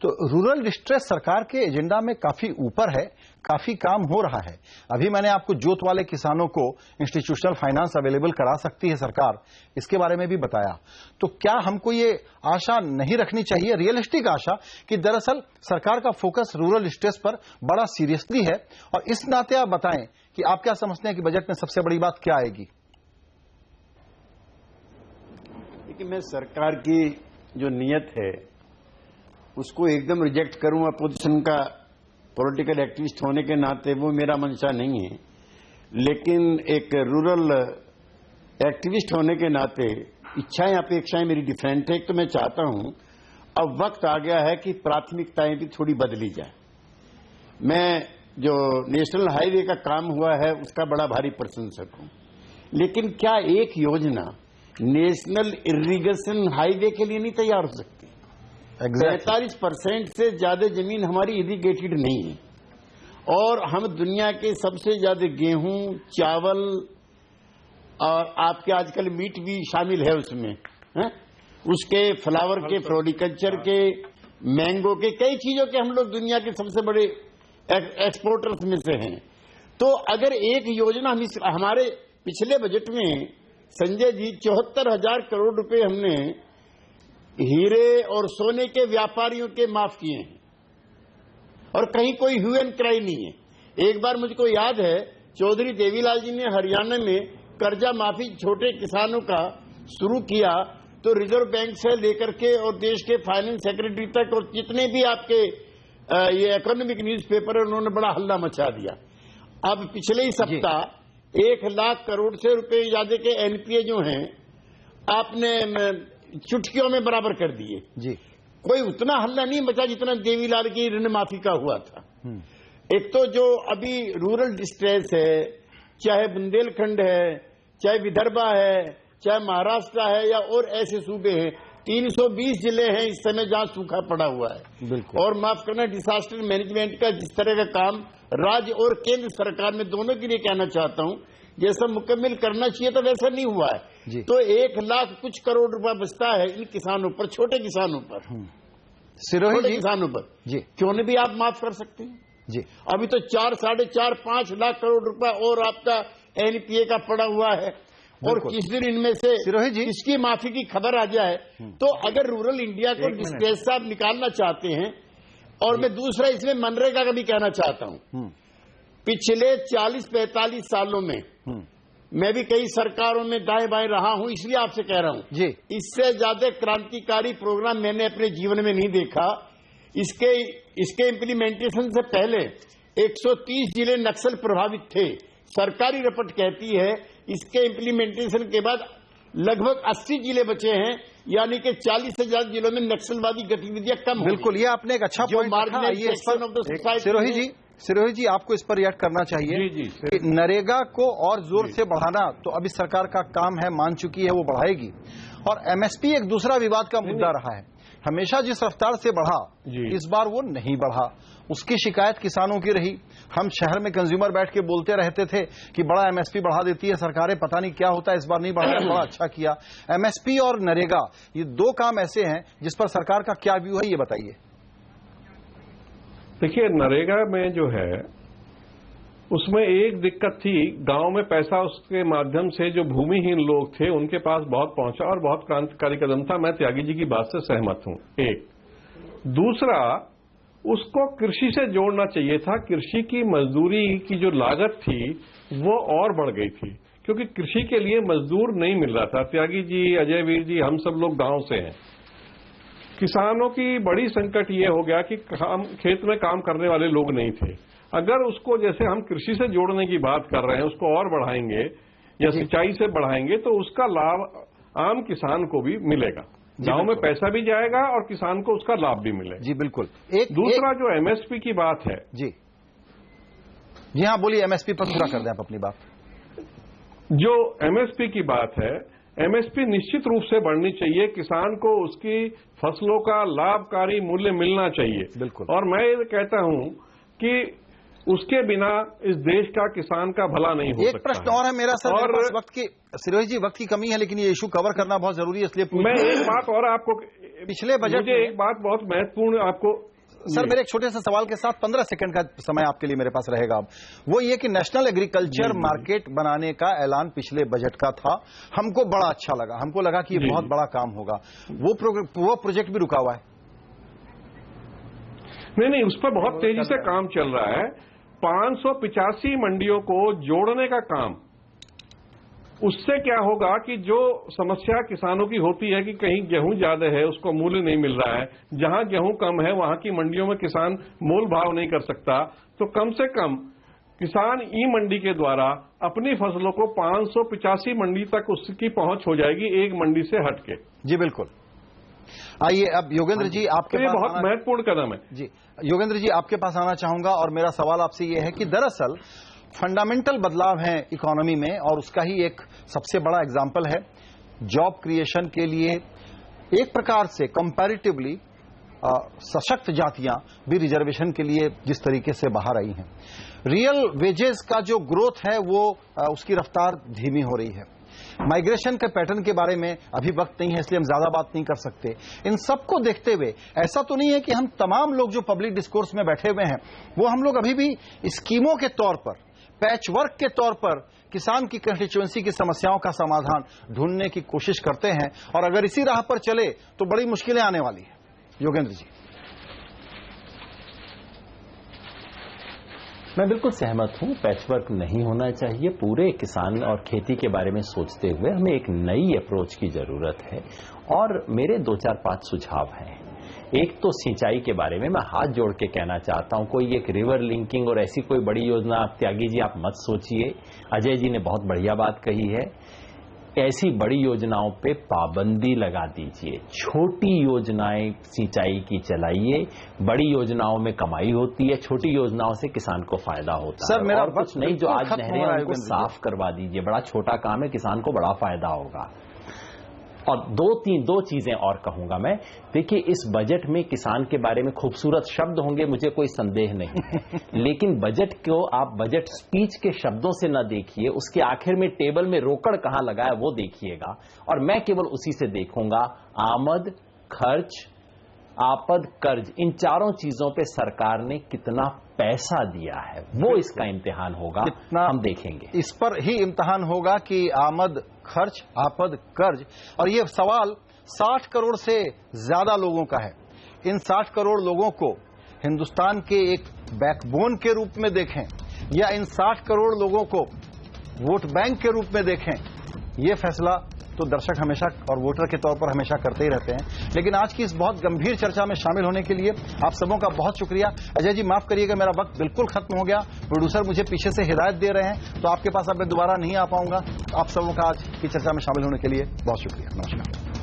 तो रूरल डिस्ट्रेस सरकार के एजेंडा में काफी ऊपर है, काफी काम हो रहा है। अभी मैंने आपको जोत वाले किसानों को इंस्टीट्यूशनल फाइनेंस अवेलेबल करा सकती है सरकार, इसके बारे में भी बताया। तो क्या हमको ये आशा नहीं रखनी चाहिए, रियलिस्टिक आशा, कि दरअसल सरकार का फोकस रूरल डिस्ट्रेस पर बड़ा सीरियसली है? और इस नाते आप बताएं कि आप क्या समझते हैं कि बजट में सबसे बड़ी बात क्या आएगी? देखिए, मैं सरकार की जो नियत है उसको एकदम रिजेक्ट करूं अपोजिशन का पॉलिटिकल एक्टिविस्ट होने के नाते, वो मेरा मंशा नहीं है। लेकिन एक रूरल एक्टिविस्ट होने के नाते इच्छाएं अपेक्षाएं मेरी डिफरेंट है। एक तो मैं चाहता हूं अब वक्त आ गया है कि प्राथमिकताएं भी थोड़ी बदली जाए। मैं जो नेशनल हाईवे का काम हुआ है उसका बड़ा भारी प्रशंसक हूं, लेकिन क्या एक योजना नेशनल इरिगेशन हाईवे के लिए नहीं तैयार हो सकती? 45% से ज्यादा जमीन हमारी इरिगेटेड नहीं है, और हम दुनिया के सबसे ज्यादा गेहूं, चावल और आपके आजकल मीट भी शामिल है उसमें, है? उसके फ्लावर के, फ्लोरिकल्चर के, मैंगो के, कई चीजों के हम लोग दुनिया के सबसे बड़े एक्सपोर्टर्स में से हैं। तो अगर एक योजना हमारे पिछले बजट में संजय जी 74,000 करोड़ रुपए हमने हीरे और सोने के व्यापारियों के माफ किए हैं, और कहीं कोई ह्यू एंड क्राई नहीं है। एक बार मुझको याद है चौधरी देवीलाल जी ने हरियाणा में कर्जा माफी छोटे किसानों का शुरू किया, तो रिजर्व बैंक से लेकर के और देश के फाइनेंस सेक्रेटरी तक और जितने भी आपके ये इकोनॉमिक न्यूज़पेपर है, उन्होंने बड़ा हल्ला मचा दिया। अब पिछले ही सप्ताह 1 लाख करोड़ से रुपए ज्यादा के एनपीए जो हैं आपने चुटकियों में बराबर कर दिए जी। कोई उतना हल्ला नहीं मचा जितना देवीलाल की ऋण माफी का हुआ था। एक तो जो अभी रूरल डिस्ट्रेस है, चाहे बुंदेलखंड है, चाहे विदर्भा है, चाहे महाराष्ट्र है, या और ऐसे सूबे हैं, 320 जिले हैं इस समय जहां सूखा पड़ा हुआ है। और माफ करना, डिजास्टर मैनेजमेंट का जिस तरह का काम राज्य और केंद्र सरकार में दोनों के लिए कहना चाहता हूं, जैसा मुकम्मल करना चाहिए तो वैसा नहीं हुआ है। तो 1 लाख कुछ करोड़ रुपया बचता है इन किसानों पर, छोटे किसानों पर, छोटे किसानों पर जी, क्यों नहीं भी आप माफ कर सकते हैं जी। अभी तो 4, 4.5, 5 लाख करोड़ रुपया और आपका एनपीए का पड़ा हुआ है, और किस दिन इनमें से इसकी माफी की खबर आ जाए तो अगर रूरल इंडिया को डिस्ट्रेस से आप निकालना चाहते हैं। और मैं दूसरा इसमें मनरेगा का भी कहना चाहता हूं, पिछले 40-45 सालों में मैं भी कई सरकारों में दाएं बाएं रहा हूं, इसलिए आपसे कह रहा हूं जी, इससे ज्यादा क्रांतिकारी प्रोग्राम मैंने अपने जीवन में नहीं देखा। इसके इम्प्लीमेंटेशन से पहले 130 जिले नक्सल प्रभावित थे, सरकारी रिपोर्ट कहती है इसके इम्प्लीमेंटेशन के बाद लगभग 80 जिले बचे हैं, यानी कि 40 से ज्यादा जिलों में नक्सलवादी गतिविधियां कम। बिल्कुल, ये आपने एक अच्छा पॉइंट रखा। ये इस पर सिरोही जी आपको इस पर रिएक्ट करना चाहिए। जी। कि नरेगा को और जोर से बढ़ाना तो अभी सरकार का काम है, मान चुकी है, वो बढ़ाएगी। और एमएसपी एक दूसरा विवाद का मुद्दा रहा है, हमेशा जिस रफ्तार से बढ़ा इस बार वो नहीं बढ़ा, उसकी शिकायत किसानों की रही। हम शहर में कंज्यूमर बैठ के बोलते रहते थे कि बड़ा एमएसपी बढ़ा देती है सरकारें, पता नहीं क्या होता है, इस बार नहीं बढ़ाया, बड़ा अच्छा किया। एमएसपी और नरेगा ये दो काम ऐसे हैं जिस पर सरकार का क्या व्यू है, ये बताइए। देखिए, नरेगा में जो है उसमें एक दिक्कत थी, गांव में पैसा उसके माध्यम से जो भूमिहीन लोग थे उनके पास बहुत पहुंचा और बहुत क्रांतिकारी कदम था। मैं त्यागी जी की बात से सहमत हूं। एक दूसरा, उसको कृषि से जोड़ना चाहिए था। कृषि की मजदूरी की जो लागत थी वो और बढ़ गई थी, क्योंकि कृषि के लिए मजदूर नहीं मिल रहा था। त्यागी जी, अजय वीर जी, हम सब लोग गांव से हैं। किसानों की बड़ी संकट ये हो गया कि खेत में काम करने वाले लोग नहीं थे। अगर उसको, जैसे हम कृषि से जोड़ने की बात कर रहे हैं, उसको और बढ़ाएंगे या सिंचाई से बढ़ाएंगे तो उसका लाभ आम किसान को भी मिलेगा, गांव में पैसा भी जाएगा और किसान को उसका लाभ भी मिलेगा। जी बिल्कुल। दूसरा जो एमएसपी की बात है, जी हाँ बोलिए, एमएसपी पर पूरा कर दें आप अपनी बात। जो एमएसपी की बात है, एमएसपी निश्चित रूप से बढ़नी चाहिए। किसान को उसकी फसलों का लाभकारी मूल्य मिलना चाहिए। बिल्कुल। और मैं ये कहता हूं कि उसके बिना इस देश का किसान का भला नहीं हो सकता। एक प्रश्न और है मेरा सर, और वक्त की, सिरोही जी वक्त की कमी है, लेकिन ये इशू कवर करना बहुत जरूरी है, इसलिए मैं एक बात और आपको, पिछले बजट मुझे एक बात बहुत महत्वपूर्ण आपको सर, मेरे एक छोटे से सवाल के साथ 15 सेकंड का समय आपके लिए मेरे पास रहेगा। अब वो ये कि नेशनल एग्रीकल्चर मार्केट बनाने का ऐलान पिछले बजट का था, हमको बड़ा अच्छा लगा, हमको लगा कि ये बहुत बड़ा काम होगा। वो प्रोजेक्ट भी रुका हुआ है। नहीं, उस पर बहुत तेजी से काम चल रहा है। 585 मंडियों को जोड़ने का काम, उससे क्या होगा कि जो समस्या किसानों की होती है कि कहीं गेहूं ज्यादा है, उसको मूल्य नहीं मिल रहा है, जहां गेहूं कम है वहां की मंडियों में किसान मोल भाव नहीं कर सकता, तो कम से कम किसान ई मंडी के द्वारा अपनी फसलों को 585 मंडी तक उसकी पहुंच हो जाएगी, एक मंडी से हटके। जी बिल्कुल। आइए अब योगेंद्र जी आपके पास, बहुत महत्वपूर्ण कदम है। जी योगेंद्र जी आपके पास आना चाहूंगा, और मेरा सवाल आपसे यह है कि दरअसल फंडामेंटल बदलाव हैं इकोनॉमी में, और उसका ही एक सबसे बड़ा एग्जाम्पल है जॉब क्रिएशन के लिए एक प्रकार से कंपैरेटिवली सशक्त जातियां भी रिजर्वेशन के लिए जिस तरीके से बाहर आई हैं। रियल वेजेस का जो ग्रोथ है वो उसकी रफ्तार धीमी हो रही है। माइग्रेशन के पैटर्न के बारे में अभी वक्त नहीं है, इसलिए हम ज्यादा बात नहीं कर सकते। इन सबको देखते हुए ऐसा तो नहीं है कि हम तमाम लोग जो पब्लिक डिस्कोर्स में बैठे हुए हैं वो हम लोग अभी भी स्कीमों के तौर पर, पैच वर्क के तौर पर किसान की कंस्टिट्यूएंसी की समस्याओं का समाधान ढूंढने की कोशिश करते हैं, और अगर इसी राह पर चले तो बड़ी मुश्किलें आने वाली हैं। योगेंद्र जी। मैं बिल्कुल सहमत हूं, पैचवर्क नहीं होना चाहिए। पूरे किसान और खेती के बारे में सोचते हुए हमें एक नई अप्रोच की जरूरत है, और मेरे 2-4-5 सुझाव हैं। एक तो सिंचाई के बारे में मैं हाथ जोड़ के कहना चाहता हूं, कोई एक रिवर लिंकिंग और ऐसी कोई बड़ी योजना त्यागी जी आप मत सोचिए। अजय जी ने बहुत बढ़िया बात कही है, ऐसी बड़ी योजनाओं पे पाबंदी लगा दीजिए, छोटी योजनाएं सिंचाई की चलाइए। बड़ी योजनाओं में कमाई होती है, छोटी योजनाओं से किसान को फायदा होता है। मेरा और कुछ नहीं, जो आज नहरें हैं उनको साफ करवा दीजिए, बड़ा छोटा काम है, किसान को बड़ा फायदा होगा। और दो चीजें और कहूंगा मैं। देखिए, इस बजट में किसान के बारे में खूबसूरत शब्द होंगे, मुझे कोई संदेह नहीं है, लेकिन बजट को आप बजट स्पीच के शब्दों से न देखिए, उसके आखिर में टेबल में रोकड़ कहां लगा है वो देखिएगा, और मैं केवल उसी से देखूंगा आमद, खर्च, आपद, कर्ज, इन चारों चीजों पे सरकार ने कितना पैसा दिया है, वो इसका इम्तिहान होगा, हम देखेंगे। इस पर ही इम्तिहान होगा कि आमद, खर्च, आपद, कर्ज, और ये सवाल 60 करोड़ से ज्यादा लोगों का है। इन 60 करोड़ लोगों को हिंदुस्तान के एक बैकबोन के रूप में देखें, या इन 60 करोड़ लोगों को वोट बैंक के रूप में देखें, ये फैसला तो दर्शक हमेशा और वोटर के तौर पर हमेशा करते ही रहते हैं। लेकिन आज की इस बहुत गंभीर चर्चा में शामिल होने के लिए आप सबों का बहुत शुक्रिया। अजय जी माफ करिएगा, मेरा वक्त बिल्कुल खत्म हो गया। प्रोड्यूसर मुझे पीछे से हिदायत दे रहे हैं, तो आपके पास अब मैं दोबारा नहीं आ पाऊंगा। आप सबों का आज की चर्चा में शामिल होने के लिए बहुत शुक्रिया। नमस्कार।